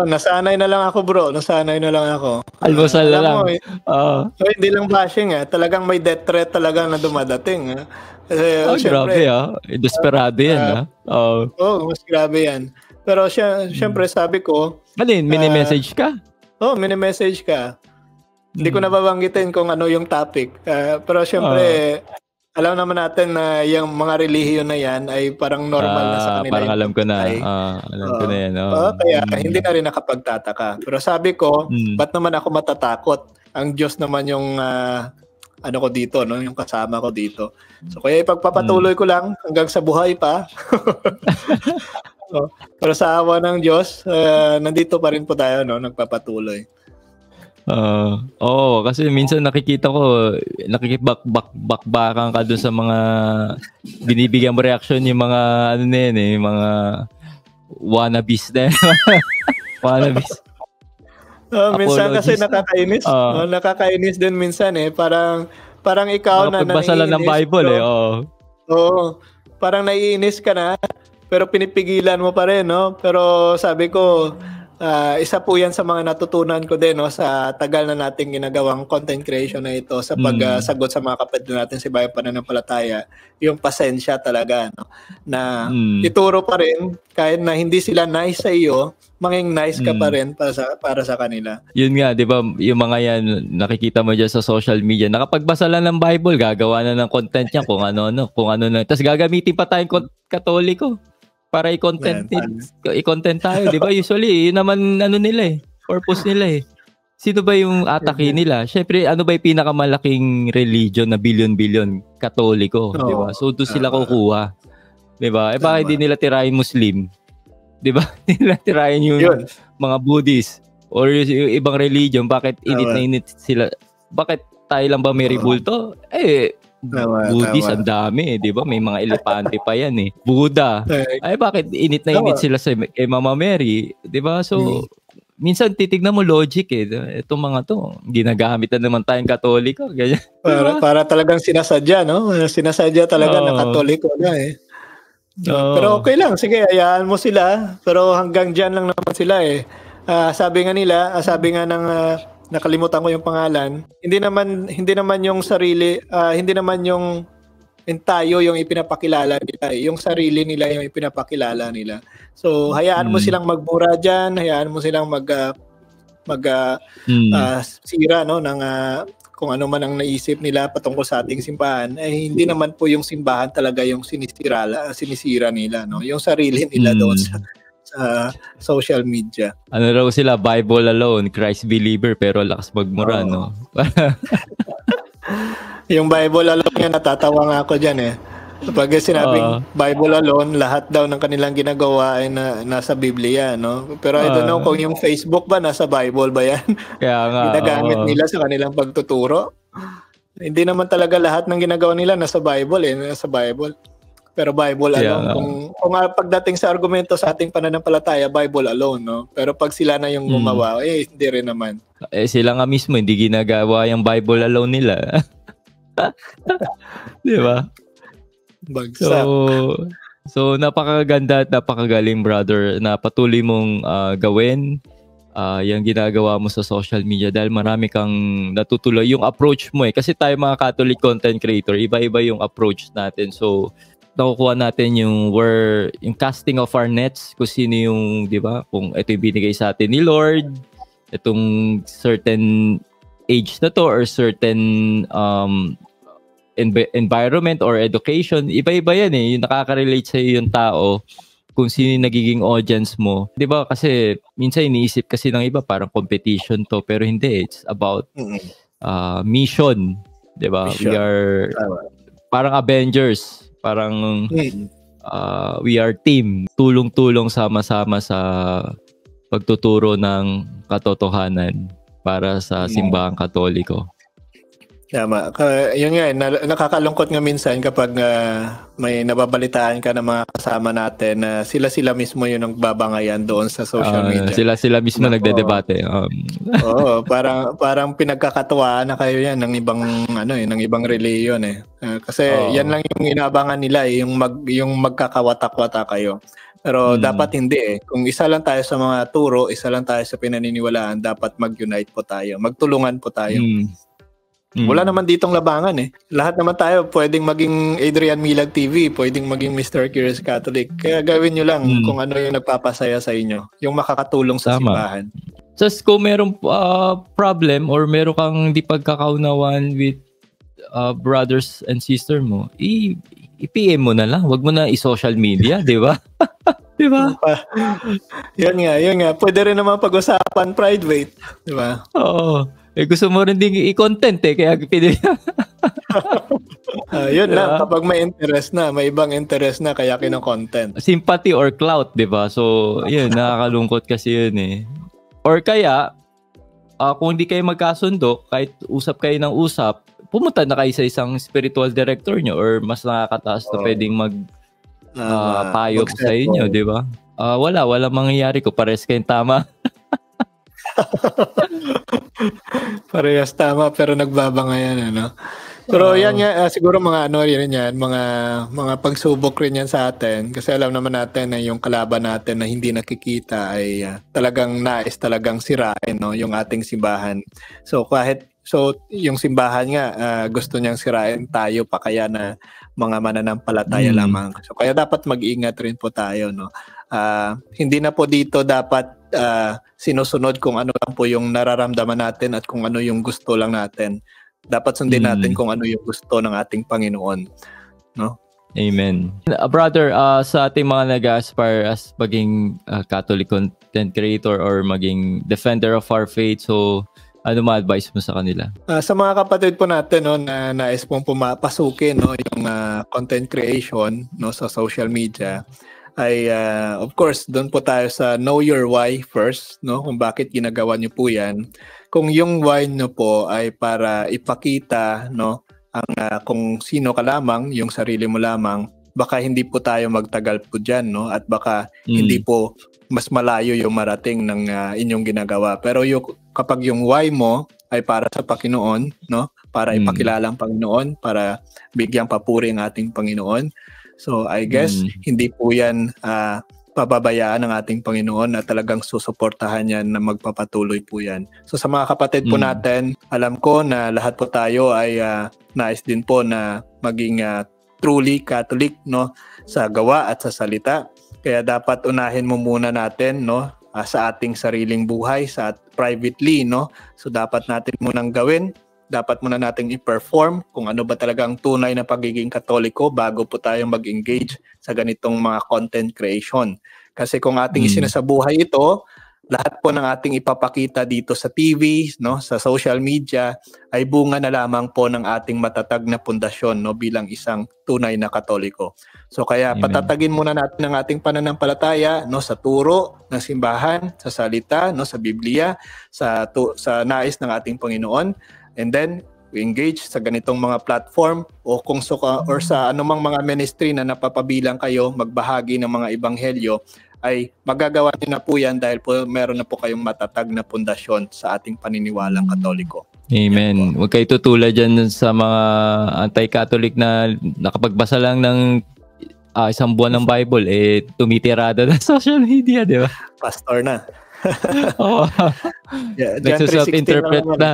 Nasanay na lang ako, bro. Nasanay na lang ako. Almusal na lang. Hindi lang bashing, talagang may death threat talaga na dumadating. Grabe desperado yan. Mas grabe yan. Pero syempre sabi ko... Mini-message ka? Mini-message ka. Hindi ko nababanggitin kung ano yung topic. Pero syempre, alam naman natin na yung mga relihiyon na yan ay parang normal na sa kanila. Parang alam ko na. Alam ko na yan. Kaya hindi na rin nakapagtataka. Pero sabi ko, ba't naman ako matatakot? Ang Diyos naman yung... ano ko dito, no, yung kasama ko dito. So kaya ipagpapatuloy ko lang hanggang sa buhay pa. Pero sa awa ng Diyos, nandito pa rin po tayo, no, nagpapatuloy. Kasi minsan nakikita ko, nakikibakbakan ka doon sa mga binibigyan mo reaction yung mga yung mga wannabes na wannabes. Minsan kasi nakakainis. Nakakainis din minsan parang ikaw na nagbasa lang ng Bible parang naiinis ka na pero pinipigilan mo pa rin, no? Pero sabi ko, isa po yan sa mga natutunan ko din, no, sa tagal na nating ginagawang content creation na ito sa pagsagot sa mga kapatid natin sa Bayang Pananampalataya, yung pasensya talaga, no, na ituro pa rin kahit na hindi sila nice sa iyo, maging nice ka pa rin para sa kanila. Yun nga, 'di ba, yung mga yan nakikita mo diyan sa social media, nakapagbasa lang ng Bible, gagawa na ng content niya kung ano na. Tapos gagamitin pa tayong Katoliko para i-content tayo, 'di ba? Usually, yun naman nila purpose nila Sino ba yung atake nila? Syempre, ano ba yung pinakamalaking religion na billion Katoliko, 'di ba? So doon sila kukuha. 'Di ba? Bakit hindi nila tirahin Muslim? 'Di ba? Nila tirahin yung mga Buddhist or yung ibang religion, bakit init na init sila? Bakit tayo lang ba may ribulto? Buddhist, ang dami, di ba? May mga elepante pa yan eh. Buddha. Ay, bakit init na init sila kay Mama Mary? Di ba? So, minsan titignan mo logic eh. Itong mga to, ginagamit na naman tayong Katoliko. Ganyan. Para talagang sinasadya, no? Sinasadya talaga na Katoliko na eh. Pero okay lang, sige, hayaan mo sila. Pero hanggang dyan lang naman sila eh. Sabi nga ng nakalimutan ko yung pangalan, hindi naman yung sarili, hindi naman yung tayo yung ipinapakilala nila, yung sarili nila yung ipinapakilala nila. So hayaan mo silang magbura diyan, hayaan mo silang sira no ng kung ano man ang naisip nila patungkol sa ating simbahan. Hindi naman po yung simbahan talaga yung sinisira nila, no, yung sarili nila doon sa social media. Ano raw sila, Bible alone, Christ believer, pero lakas magmura, no? Yung Bible alone nga, natatawa nga ako dyan eh. Kapag sinabing Bible alone, lahat daw ng kanilang ginagawa ay nasa Biblia, no? Pero I don't know kung yung Facebook ba, nasa Bible ba yan? Kaya nga. Ginagamit nila sa kanilang pagtuturo. Hindi naman talaga lahat ng ginagawa nila nasa Bible eh, nasa Bible. Pero Bible alone. Kung pagdating sa argumento sa ating pananampalataya, Bible alone, no? Pero pag sila na yung gumawa, hindi rin naman. Sila nga mismo, hindi ginagawa yung Bible alone nila. Di ba? Bagsak. So napakaganda at napakagaling, brother, na patuloy mong gawin yung ginagawa mo sa social media dahil marami kang natutuloy. Yung approach mo kasi tayo mga Catholic content creator, iba-iba yung approach natin. So nakukuha natin yung casting of our nets, kung sino yung, di ba, kung ito yung binigay sa atin ni Lord, itong certain age na to or certain environment or education, iba-iba yan eh. Yung nakaka-relate sa'yo yung tao, kung sino yung nagiging audience mo. Di ba, kasi minsan iniisip kasi ng iba parang competition to, pero hindi. It's about mission. Di ba? We are parang Avengers. Parang we are team. Tulong-tulong sama-sama sa pagtuturo ng katotohanan para sa simbahang Katoliko. Tama. Yun nga, nakakalungkot nga minsan kapag may nababalitaan ka ng mga kasama natin na sila mismo yung nagbabangayan doon sa social media. Sila mismo nagdedebate. Oo, parang pinagkakatuwaan na kayo yan ng ibang reliyon eh. Kasi yan lang yung inaabangan nila eh, yung magkakawatak-watak kayo. Pero dapat hindi eh. Kung isa lang tayo sa mga turo, isa lang tayo sa pinaniniwalaan, dapat mag-unite po tayo. Magtulungan po tayo. Wala naman ditong labangan eh. Lahat naman tayo pwedeng maging Adrian Milag TV, pwedeng maging Mr. Curious Catholic. Kaya gawin nyo lang kung ano yung nagpapasaya sa inyo, yung makakatulong sa simbahan. Just kung merong problem or meron kang di pagkakaunawan with brothers and sister mo, i-PM mo na lang. Huwag mo na i-social media, di ba? Di ba? Yun nga. Pwede rin naman pag-usapan private, di ba? Oo. Gusto mo rin din i-content kaya pinili. Yun lang, kapag may interest na, may ibang interest na, kaya kino-content. Sympathy or clout, di ba? So, yun, nakakalungkot kasi yun eh. Or kaya, kung hindi kayo magkasundo, kahit usap kayo ng usap, pumunta na kayo sa isang spiritual director nyo or mas nakakataas na pwedeng payo sa inyo, di ba? Wala mangyayari ko. Pares kayong tama. Parehas tama pero nagbabangayan ano. Pero yan nga siguro mga mga pagsubok rin yan sa atin kasi alam naman natin na yung kalaban natin na hindi nakikita ay talagang talagang sirain no yung ating simbahan. So yung simbahan nga gusto niyang sirain tayo pa kaya na mga mananampalataya lamang. So kaya dapat mag-ingat rin po tayo no. Hindi na po dito dapat sinusunod kung ano lang po yung nararamdaman natin at kung ano yung gusto lang natin. Dapat sundin natin kung ano yung gusto ng ating Panginoon. No? Amen. Brother, sa ating mga nag-aspire as maging Catholic content creator or maging defender of our faith, so ano ma-advise mo sa kanila? Sa mga kapatid po natin no, na nais pong pumapasukin no, yung content creation no, sa social media, ay of course doon po tayo sa know your why first no kung bakit ginagawa niyo po 'yan. Kung yung why niyo po ay para ipakita no kung sino ka lamang, yung sarili mo lamang, baka hindi po tayo magtagal po dyan, no? At baka hindi po mas malayo yung marating ng inyong ginagawa. Pero kapag yung why mo ay para sa Panginoon, no? Para ipakilala ang Panginoon, para bigyang papuri ang ating Panginoon. So I guess hindi po yan pababayaan ng ating Panginoon na talagang susuportahan yan na magpapatuloy po yan. So sa mga kapatid po natin, alam ko na lahat po tayo ay nais din po na maging truly Catholic, no, sa gawa at sa salita. Kaya dapat unahin mo muna natin, no, sa ating sariling buhay, sa privately, no. So dapat natin munang gawin, dapat muna nating i-perform kung ano ba talaga ang tunay na pagiging Katoliko bago po tayong mag-engage sa ganitong mga content creation. Kasi kung ating isinasabuhay ito, lahat po ng ating ipapakita dito sa TV, no, sa social media, ay bunga na lamang po ng ating matatag na pundasyon, no, bilang isang tunay na Katoliko. So kaya patatagin muna natin ang ating pananampalataya, no, sa turo ng simbahan, sa salita, no, sa Biblia, sa nais ng ating Panginoon. And then we engage sa ganitong mga platform o or sa anumang mga ministry na napapabilang kayo magbahagi ng mga ebanghelyo, ay magagawa niyo na po yan dahil po meron na po kayong matatag na pundasyon sa ating paniniwalang Katoliko. Amen. Huwag kayo tutulad dyan sa mga anti-Catholic na nakapagbasa lang ng isang buwan ng Bible, tumitirada na social media, di ba? Pastor na. Nagsuself-interpret na.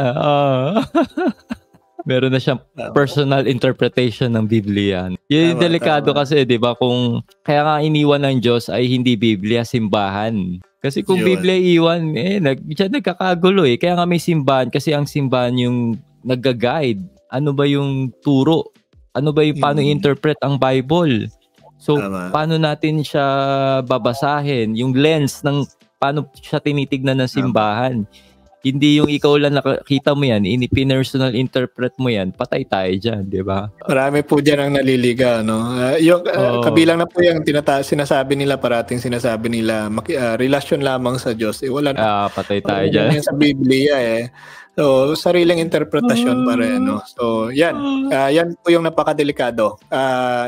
Meron na siyang personal interpretation ng Biblia. Yung delikado kasi, di ba, kung kaya nga iniwan ng Diyos ay hindi Biblia, simbahan. Kasi kung Biblia iwan, diyan nagkakagulo eh. Kaya nga may simbahan, kasi ang simbahan yung nag-guide. Ano ba yung turo? Ano ba yung paano i-interpret ang Bible? So, paano natin siya babasahin? Yung lens ng paano siya tinitignan ng simbahan. Hindi yung ikaw lang nakakita mo yan, personal interpret mo yan, patay tayo dyan, di ba? Marami po dyan ang naliligaw, no? Yung kabilang na po yung sinasabi nila, parating sinasabi nila, relasyon lamang sa Diyos. Wala na. Patay tayo dyan. Yan sa Biblia eh. So, sariling interpretasyon pa rin, no? So, yan. Yan po yung napakadelikado.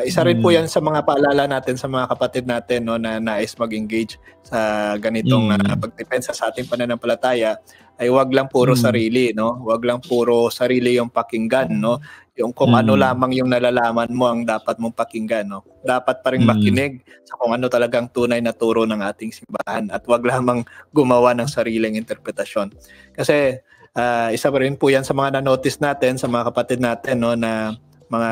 Isa rin po yan sa mga paalala natin sa mga kapatid natin, no, na nais mag-engage sa ganitong pagdepensa sa ating pananampalataya, ay wag lang puro sarili, no? Wag lang puro sarili yung pakinggan, no? Yung kung ano lamang yung nalalaman mo ang dapat mong pakinggan, no? Dapat pa rin makinig sa kung ano talagang tunay na turo ng ating simbahan at wag lamang gumawa ng sariling interpretasyon. Kasi isa pa rin po yan sa mga na-notice natin sa mga kapatid natin, no, na mga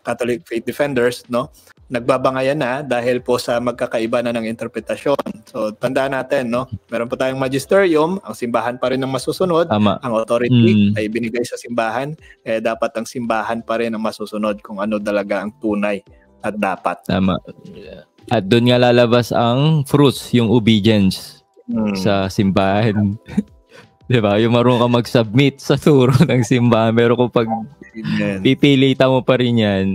Catholic faith defenders, no, nagbabangayan na dahil po sa magkakaiba na ng interpretasyon. So tandaan natin, no, meron po tayong magisterium, ang simbahan pa rin ang masusunod. Ang authority ay binigay sa simbahan, kaya dapat ang simbahan pa rin ang masusunod kung ano talaga ang tunay at dapat. Tama. At doon nga lalabas ang fruits, yung obedience sa simbahan. Diba? Yung marunong ka mag-submit sa turo ng simbahan. Pero kung pag pipilitan mo pa rin yan,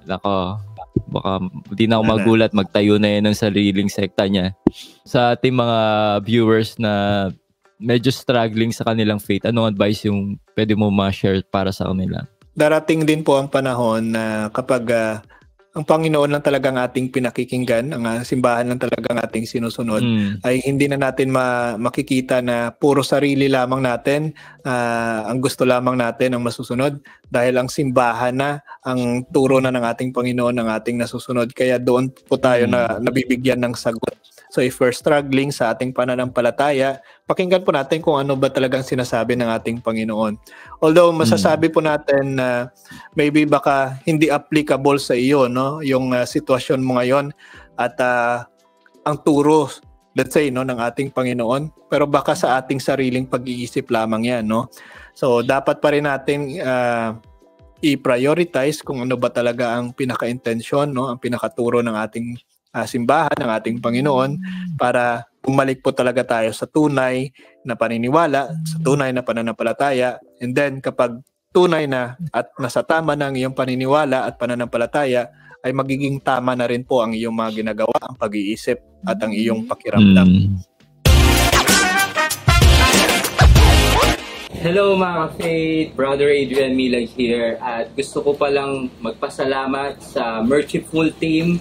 nako, baka hindi na ako magulat, magtayo na yan ng sariling sekta niya. Sa ating mga viewers na medyo struggling sa kanilang faith, anong advice yung pwede mo ma-share para sa kanila? Darating din po ang panahon na kapag ang Panginoon lang talagang ating pinakikinggan, ang simbahan lang talagang ating sinusunod, ay hindi na natin makikita na puro sarili lamang natin, ang gusto lamang natin ang masusunod, dahil ang simbahan na, ang turo na ng ating Panginoon ang ating nasusunod. Kaya doon po tayo na nabibigyan ng sagot. So if we're struggling sa ating pananampalataya, pakinggan po natin kung ano ba talagang sinasabi ng ating Panginoon. Although masasabi po natin na maybe baka hindi applicable sa iyo, no, yung sitwasyon mo ngayon at ang turo, let's say, no, ng ating Panginoon, pero baka sa ating sariling pag-iisip lamang yan, no. So dapat pa rin natin i-prioritize kung ano ba talaga ang pinaka-intensyon, no, ang pinakaturo ng ating simbahan, ng ating Panginoon, para bumalik po talaga tayo sa tunay na paniniwala, sa tunay na pananampalataya. And then kapag tunay na at nasa tama ng iyong paniniwala at pananampalataya, ay magiging tama na rin po ang iyong mga ginagawa, ang pag-iisip at ang iyong pakiramdam. Hello mga ka-faith, Brother Adrian Milag here at gusto ko palang magpasalamat sa Merchiful team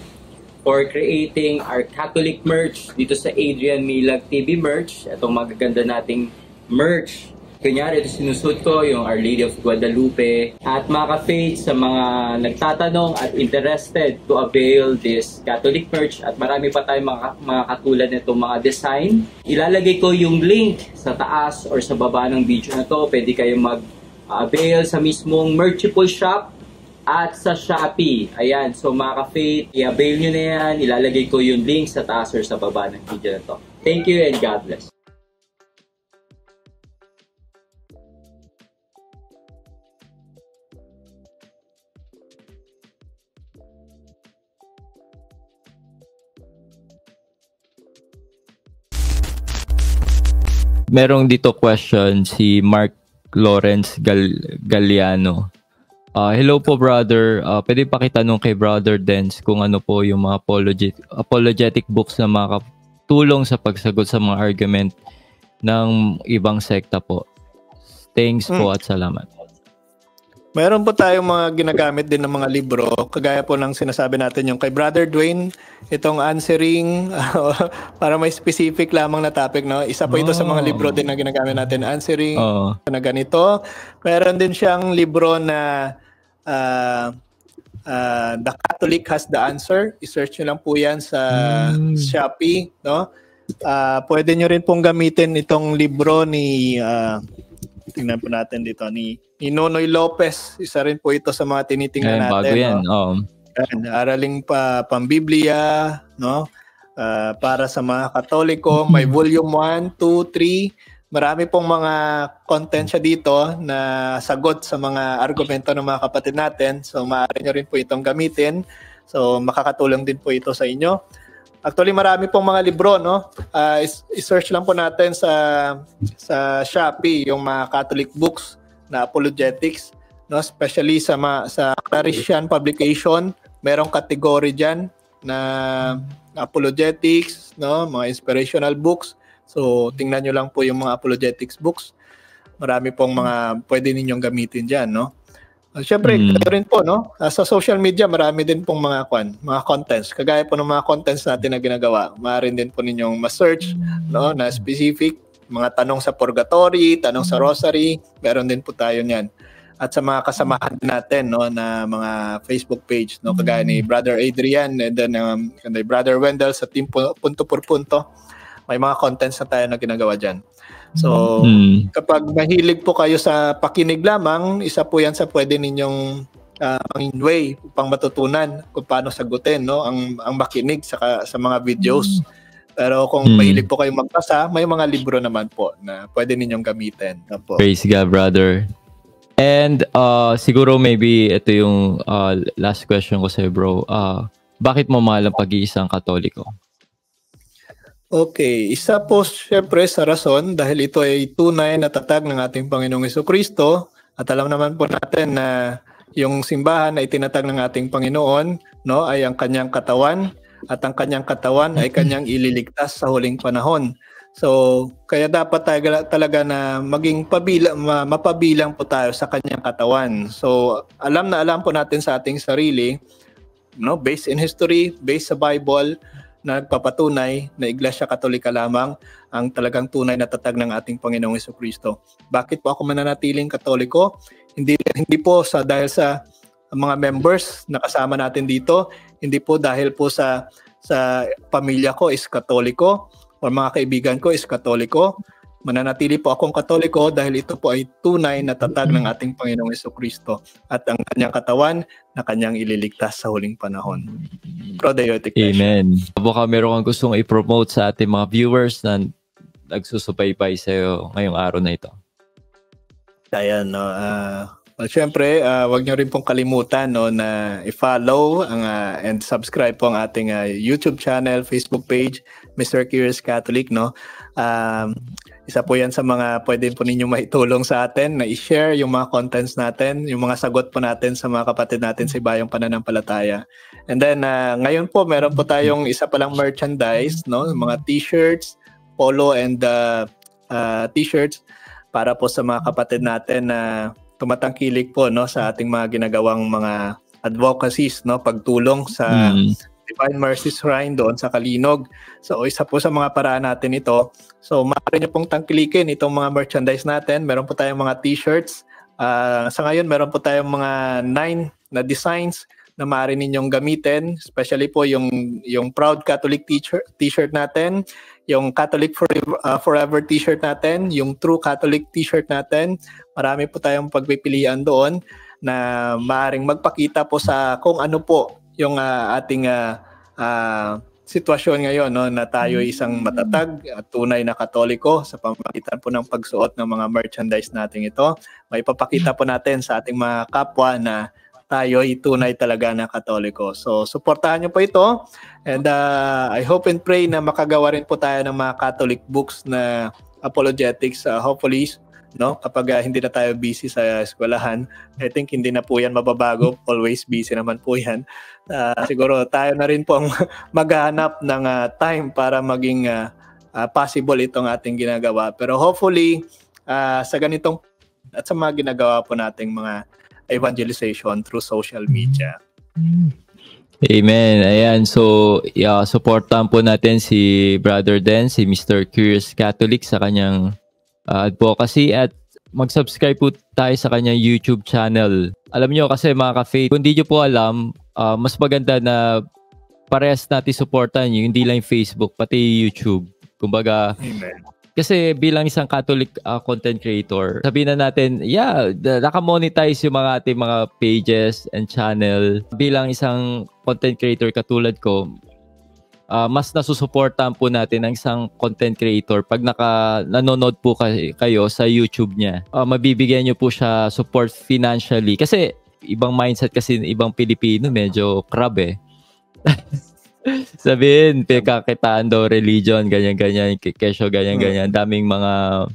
for creating our Catholic merch dito sa Adrian Milag TV merch. Itong magaganda nating merch. Kunyari, ito sinusuot ko yung Our Lady of Guadalupe. At mga ka-faith, sa mga nagtatanong at interested to avail this Catholic merch at marami pa tayong mga katulad nitong mga design, ilalagay ko yung link sa taas or sa baba ng video na to. Pwede kayong mag-avail sa mismong Merchiful Shop at sa Shopee. Ayan, so mga ka-faith, i-avail nyo na yan. Ilalagay ko yung link sa taas or sa baba ng video na to. Thank you and God bless. Merong dito question si Mark Lawrence Galliano. Hello po brother. Pwede pakitanong kay Brother Dens kung ano po yung mga apologetic books na makatulong sa pagsagot sa mga argument ng ibang sekta po. Thanks po at salamat. Meron po tayong mga ginagamit din ng mga libro, kagaya po ng sinasabi natin yung kay Brother Dwayne, itong answering, para may specific lamang na topic, no? Isa po ito sa mga libro din na ginagamit natin, answering, na ganito. Meron din siyang libro na The Catholic Has the Answer. I-search nyo lang po yan sa Shopee, no? Pwede nyo rin pong gamitin itong libro ni... tingnan po natin dito ni Nonoy Lopez. Isa rin po ito sa mga tinitingnan natin. Bago yan. No? Araling pambibliya, no? Para sa mga Katoliko. May volume 1, 2, 3. Marami pong mga content siya dito na sagot sa mga argumento ng mga kapatid natin. So maaari nyo rin po itong gamitin. So makakatulong din po ito sa inyo. Actually, marami pong mga libro, no? I-search lang po natin sa Shopee yung mga Catholic books na apologetics, no? Especially sa Claretian publication, merong category diyan na apologetics, no? Mga inspirational books. So, tingnan niyo lang po yung mga apologetics books. Marami pong mga pwede ninyong gamitin diyan, no? Siyempre, rin po, no? Sa social media, marami din pong mga contents. Kagaya po ng mga contents natin na ginagawa. Maaari din po ninyong ma-search, no? Na specific, mga tanong sa purgatory, tanong sa rosary, meron din po tayo niyan. At sa mga kasamahan natin, no, na mga Facebook page, no, kagaya ni Brother Adrian and then Brother Wendell sa Team Punto por Punto, may mga contents na tayo na ginagawa diyan. So, kapag mahilig po kayo sa pakinig lamang, isa po yan sa pwede ninyong way upang matutunan kung paano sagutin, no, ang makinig sa mga videos. Pero kung mahilig po kayong magbasa, may mga libro naman po na pwede ninyong gamitin. Po. Praise God, brother. And siguro maybe ito yung last question ko sa'yo, bro. Bakit mo mahal ang pag-iisang Katoliko? Okay, isa po syempre sa rason dahil ito ay tunay na tatag ng ating Panginoong Jesucristo at alam naman po natin na yung simbahan na itinatag ng ating Panginoon, no, ay ang kanyang katawan at ang kanyang katawan ay kanyang ililigtas sa huling panahon. So, kaya dapat tayo talaga na maging mapabilang po tayo sa kanyang katawan. So, alam po natin sa ating sarili, no, based in history, based sa Bible, na nagpapatunay na Iglesia Katolika lamang ang talagang tunay na tatag ng ating Panginoong Jesucristo. Bakit po ako mananatiling Katoliko? Hindi po dahil sa mga members na kasama natin dito, hindi po dahil po sa pamilya ko is Katoliko o mga kaibigan ko is Katoliko. Mananatili po akong Katoliko dahil ito po ay tunay na tatag ng ating Panginoong Jesucristo at ang kanyang katawan na kanyang ililigtas sa huling panahon. Prodeotic. Amen. Baka meron kang gustong i-promote sa ating mga viewers na nagsusubaybay sa'yo ngayong araw na ito. Ayan, no. Siyempre, wag nyo rin pong kalimutan, no, na i-follow and subscribe po ang ating YouTube channel, Facebook page, Mr. Curious Catholic, no. Isa po yan sa mga pwede po ninyo maitulong sa atin na i-share yung mga contents natin, yung mga sagot po natin sa mga kapatid natin sa ibayong pananampalataya. And then, ngayon po, meron po tayong isa palang merchandise, no? Mga t-shirts, polo and t-shirts. para po sa mga kapatid natin na tumatangkilik po, no, sa ating mga ginagawang mga advocacies, no, pagtulong sa Divine Mercy Shrine doon sa Kalinog. So isa po sa mga paraan natin ito. So maaari niyo pong tangkilikin itong mga merchandise natin. Meron po tayong mga t-shirts. Sa ngayon meron po tayong mga 9 na designs na maaari ninyong gamitin, especially po yung Proud Catholic t-shirt natin, yung Catholic Forever t-shirt natin, yung True Catholic t-shirt natin. Marami po tayong pagpipilian doon na maaaring magpakita po sa kung ano po yung ating sitwasyon ngayon, no, na tayo isang matatag at tunay na Katoliko sa pamamagitan po ng pagsuot ng mga merchandise natin ito. May papakita po natin sa ating mga kapwa na tayo ay tunay talaga na Katoliko. So, suportahan niyo po ito, and I hope and pray na makagawa rin po tayo ng mga Catholic books na apologetics, hopefully, no, kapag hindi na tayo busy sa eskwelahan. I think hindi na po yan mababago, always busy naman po yan. Siguro tayo na rin po ang maghahanap ng time para maging possible itong ating ginagawa. Pero hopefully sa ganitong at sa mga ginagawa po nating mga evangelization through social media. Amen. Ayan, so supportan po natin si Brother Den, si Mr. Curious Catholic sa kanyang advocacy, at mag-subscribe po tayo sa kanyang YouTube channel. Alam nyo kasi mga ka-faith, kung di nyo po alam, mas maganda na parehas natin supportan yung hindi lang yung Facebook, pati YouTube. Kumbaga, Amen. Kasi bilang isang Catholic content creator, sabihin na natin, naka-monetize yung mga ating mga pages and channel. Bilang isang content creator katulad ko, mas nasusuportahan po natin ang isang content creator pag nanonood po kayo sa YouTube niya. Mabibigyan nyo po siya support financially. Kasi ibang mindset kasi ibang Pilipino, medyo crab eh. Sabihin, pagkakitaan daw religion, ganyan-ganyan, kesyo, ganyan-ganyan. Daming mga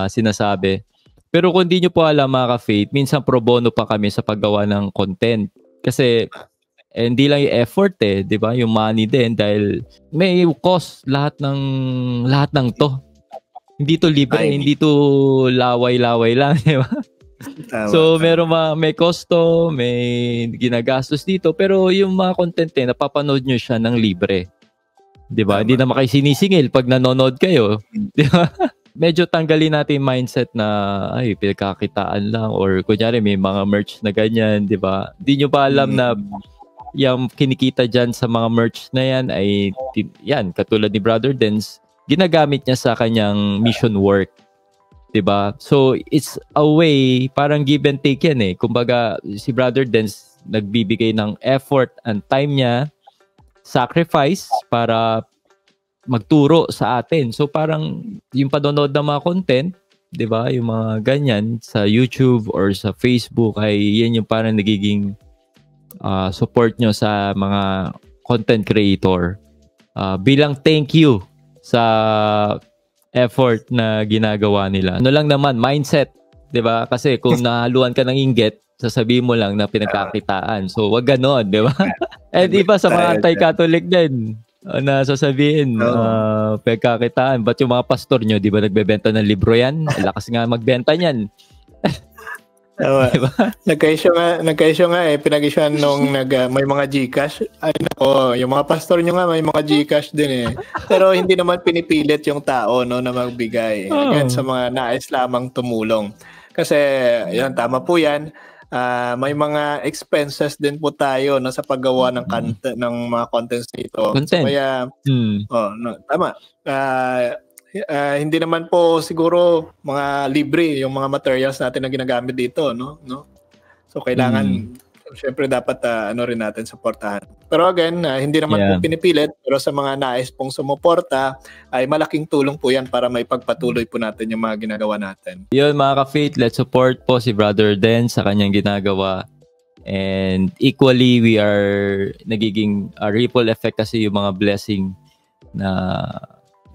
sinasabi. Pero kung di nyo po alam mga ka-faith, minsan pro bono pa kami sa paggawa ng content. Kasi hindi lang yung effort di ba? Yung money din, dahil may cost lahat ng to. Hindi to libre, hindi to laway-laway lang, di ba? So may costo, may ginagastos dito, pero yung mga content napapanood nyo siya ng libre. 'Di ba? Hindi naman kayo sinisingil pag nanonood kayo. 'Di ba? Medyo tanggalin natin yung mindset na ay pinagkakitaan lang, or kunyari may mga merch na ganyan, 'di ba? Hindi nyo pa alam na yung kinikita dyan sa mga merch na yan ay yan, katulad ni Brother Dens, ginagamit niya sa kanyang mission work. Diba? So, it's a way, parang give and take yan eh. Kumbaga, si Brother Dens nagbibigay ng effort and time niya, sacrifice para magturo sa atin. So, parang yung panonood ng mga content, diba? Yung mga ganyan sa YouTube or sa Facebook, ay yan yung parang nagiging support nyo sa mga content creator. Bilang thank you sa effort na ginagawa nila. Ano lang naman, mindset, 'di ba? Kasi kung nahaluan ka ng inggit, sasabihin mo lang na pinagkakitaan. So, wag gano'n, 'di ba? And iba sa mga anti-Catholic din na sasabihin, pinagkakitaan. Ba't yung mga pastor nyo, 'di ba, nagbebenta ng libro yan? Lakas nga magbenta niyan. Diba? Nagka-issue nga pinag-issuean nung may mga GCash. Ay nako, yung mga pastor nyo nga may mga GCash din eh. Pero hindi naman pinipilit yung tao, no, na magbigay. Again, sa mga nais lamang tumulong. Kasi yan, tama po yan. May mga expenses din po tayo, no, sa paggawa ng content, ng mga contents nito. So, kaya tama. Hindi naman po siguro mga libre yung mga materials natin na ginagamit dito, no? So kailangan syempre dapat rin natin suportahan. Pero again, hindi naman po pinipilit, pero sa mga nais pong sumuporta ay malaking tulong po 'yan para may pagpatuloy po natin yung mga ginagawa natin. Yun mga ka-faith, let's support po si Brother Den sa kanyang ginagawa. And equally, we are nagiging ripple effect kasi yung mga blessing na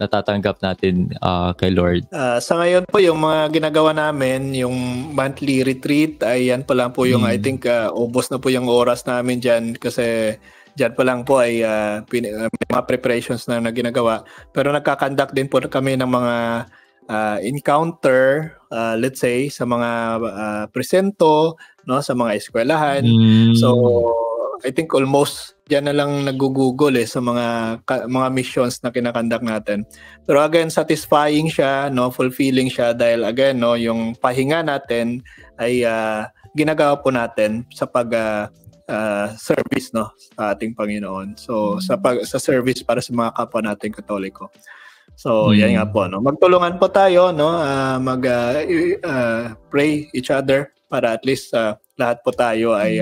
natatanggap natin kay Lord. Sa ngayon po, yung mga ginagawa namin, yung monthly retreat, ay yan pa lang po yung I think ubos na po yung oras namin dyan kasi dyan pa lang po ay may mga preparations na ginagawa. Pero nagkakandak din po kami ng mga encounter, let's say, sa mga presento, no, sa mga eskwelahan. So, I think almost diyan na lang nagugugol sa mga missions na kinakandak natin. Pero again, satisfying siya, no, fulfilling siya dahil again, no, yung pahinga natin ay ginagawa po natin sa service, no, sa ating Panginoon. So sa service para sa mga kapwa nating Katoliko. So yan nga po, no. Magtulungan po tayo, no, pray each other para at least lahat po tayo ay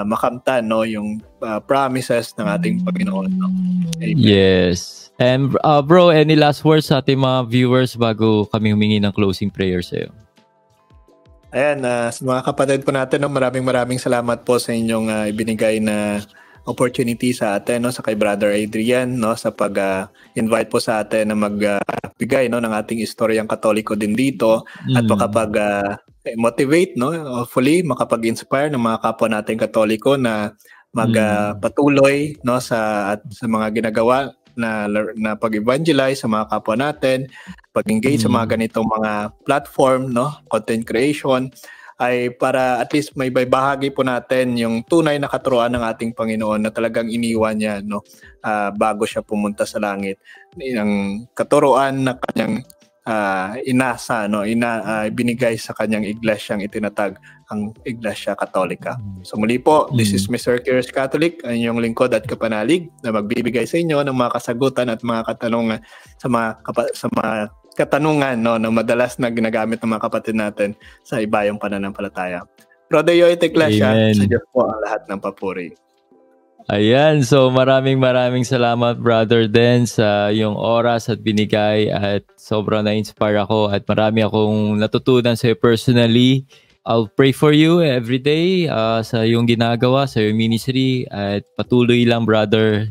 makamtan, no, yung promises ng ating Panginoon, no? Amen. Yes. And bro, any last words sa ating mga viewers bago kami humingi ng closing prayer sa iyo? Ayan, sa mga kapatid po natin, no, maraming salamat po sa inyong ibinigay na opportunity sa atin, no, sa kay Brother Adrian, no, sa pag-invite po sa atin na magbigay, no, ng ating istoryang Katoliko din dito at makapag-motivate, no, hopefully makapag-inspire ng mga kapwa nating Katoliko na magpatuloy, no, sa mga ginagawa na pag-evangelize sa mga kapwa natin, pag-engage sa mga ganitong mga platform, no, content creation, ay para at least may bahagi po natin yung tunay na katuruan ng ating Panginoon na talagang iniwan niya, no, bago siya pumunta sa langit. Yung katuruan na kanyang inasa, no, binigay sa kanyang iglesyang itinatag, ang Iglesia Katolika. So muli po, this is Mr. Curious Catholic, ang inyong lingkod at kapanalig na magbibigay sa inyo ng mga kasagutan at mga katanungan sa mga katanungan, no, na madalas na ginagamit ng mga kapatid natin sa ibayong pananampalataya. Pro Deo et Ecclesia, sa Diyos po ang lahat ng papuri. Ayan, so maraming salamat Brother Den sa yung oras at binigay at sobrang na-inspire ako at marami akong natutunan sa iyo personally. I'll pray for you every day sa iyong ginagawa, sa iyong ministry at patuloy lang brother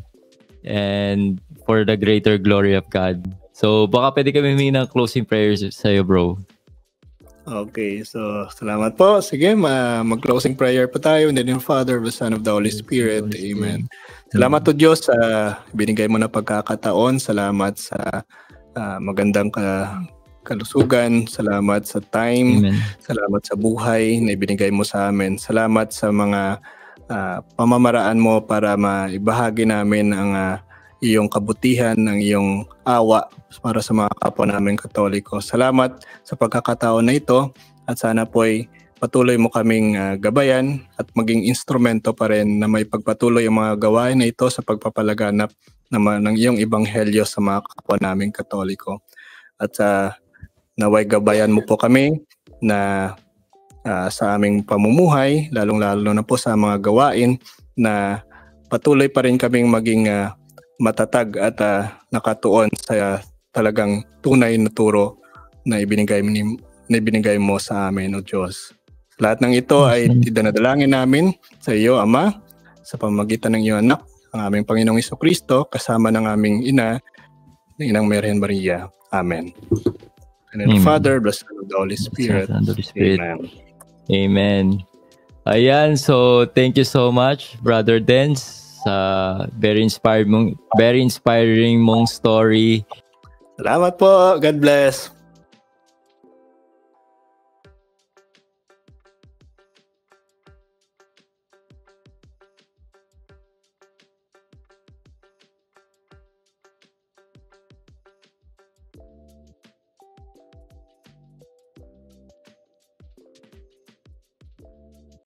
and for the greater glory of God. So baka pwede kami humingi ng closing prayers sa iyo bro. Okay, so salamat po. Sige, mag-closing prayer po tayo. In the name of the Father, the Son, of the Holy Spirit. Amen. Salamat to Diyos sa binigay mo na pagkakataon. Salamat sa magandang kalusugan. Salamat sa time. Amen. Salamat sa buhay na ibinigay mo sa amin. Salamat sa mga pamamaraan mo para maibahagi namin ang iyong kabutihan, ng iyong awa para sa mga kapwa namin Katoliko. Salamat sa pagkakataon na ito at sana po'y patuloy mo kaming gabayan at maging instrumento pa rin na may pagpatuloy ang mga gawain na ito sa pagpapalaganap ng iyong ebanghelyo sa mga kapwa namin Katoliko. At naway gabayan mo po kami na sa aming pamumuhay, lalong-lalo na po sa mga gawain na patuloy pa rin kaming maging matatag at nakatuon sa talagang tunay na turo na ibinigay mo sa amin, O Diyos. Lahat ng ito ay dinadalangin namin sa iyo, Ama, sa pamamagitan ng iyong anak, ang aming Panginoong Jesucristo, kasama ng aming ina, ng Inang Birhen Maria. Amen. And the Father, the Son, of the Holy Spirit. Amen. Amen. Ayan, so thank you so much, Brother Dens, sa very inspiring mong story. Salamat po. God bless.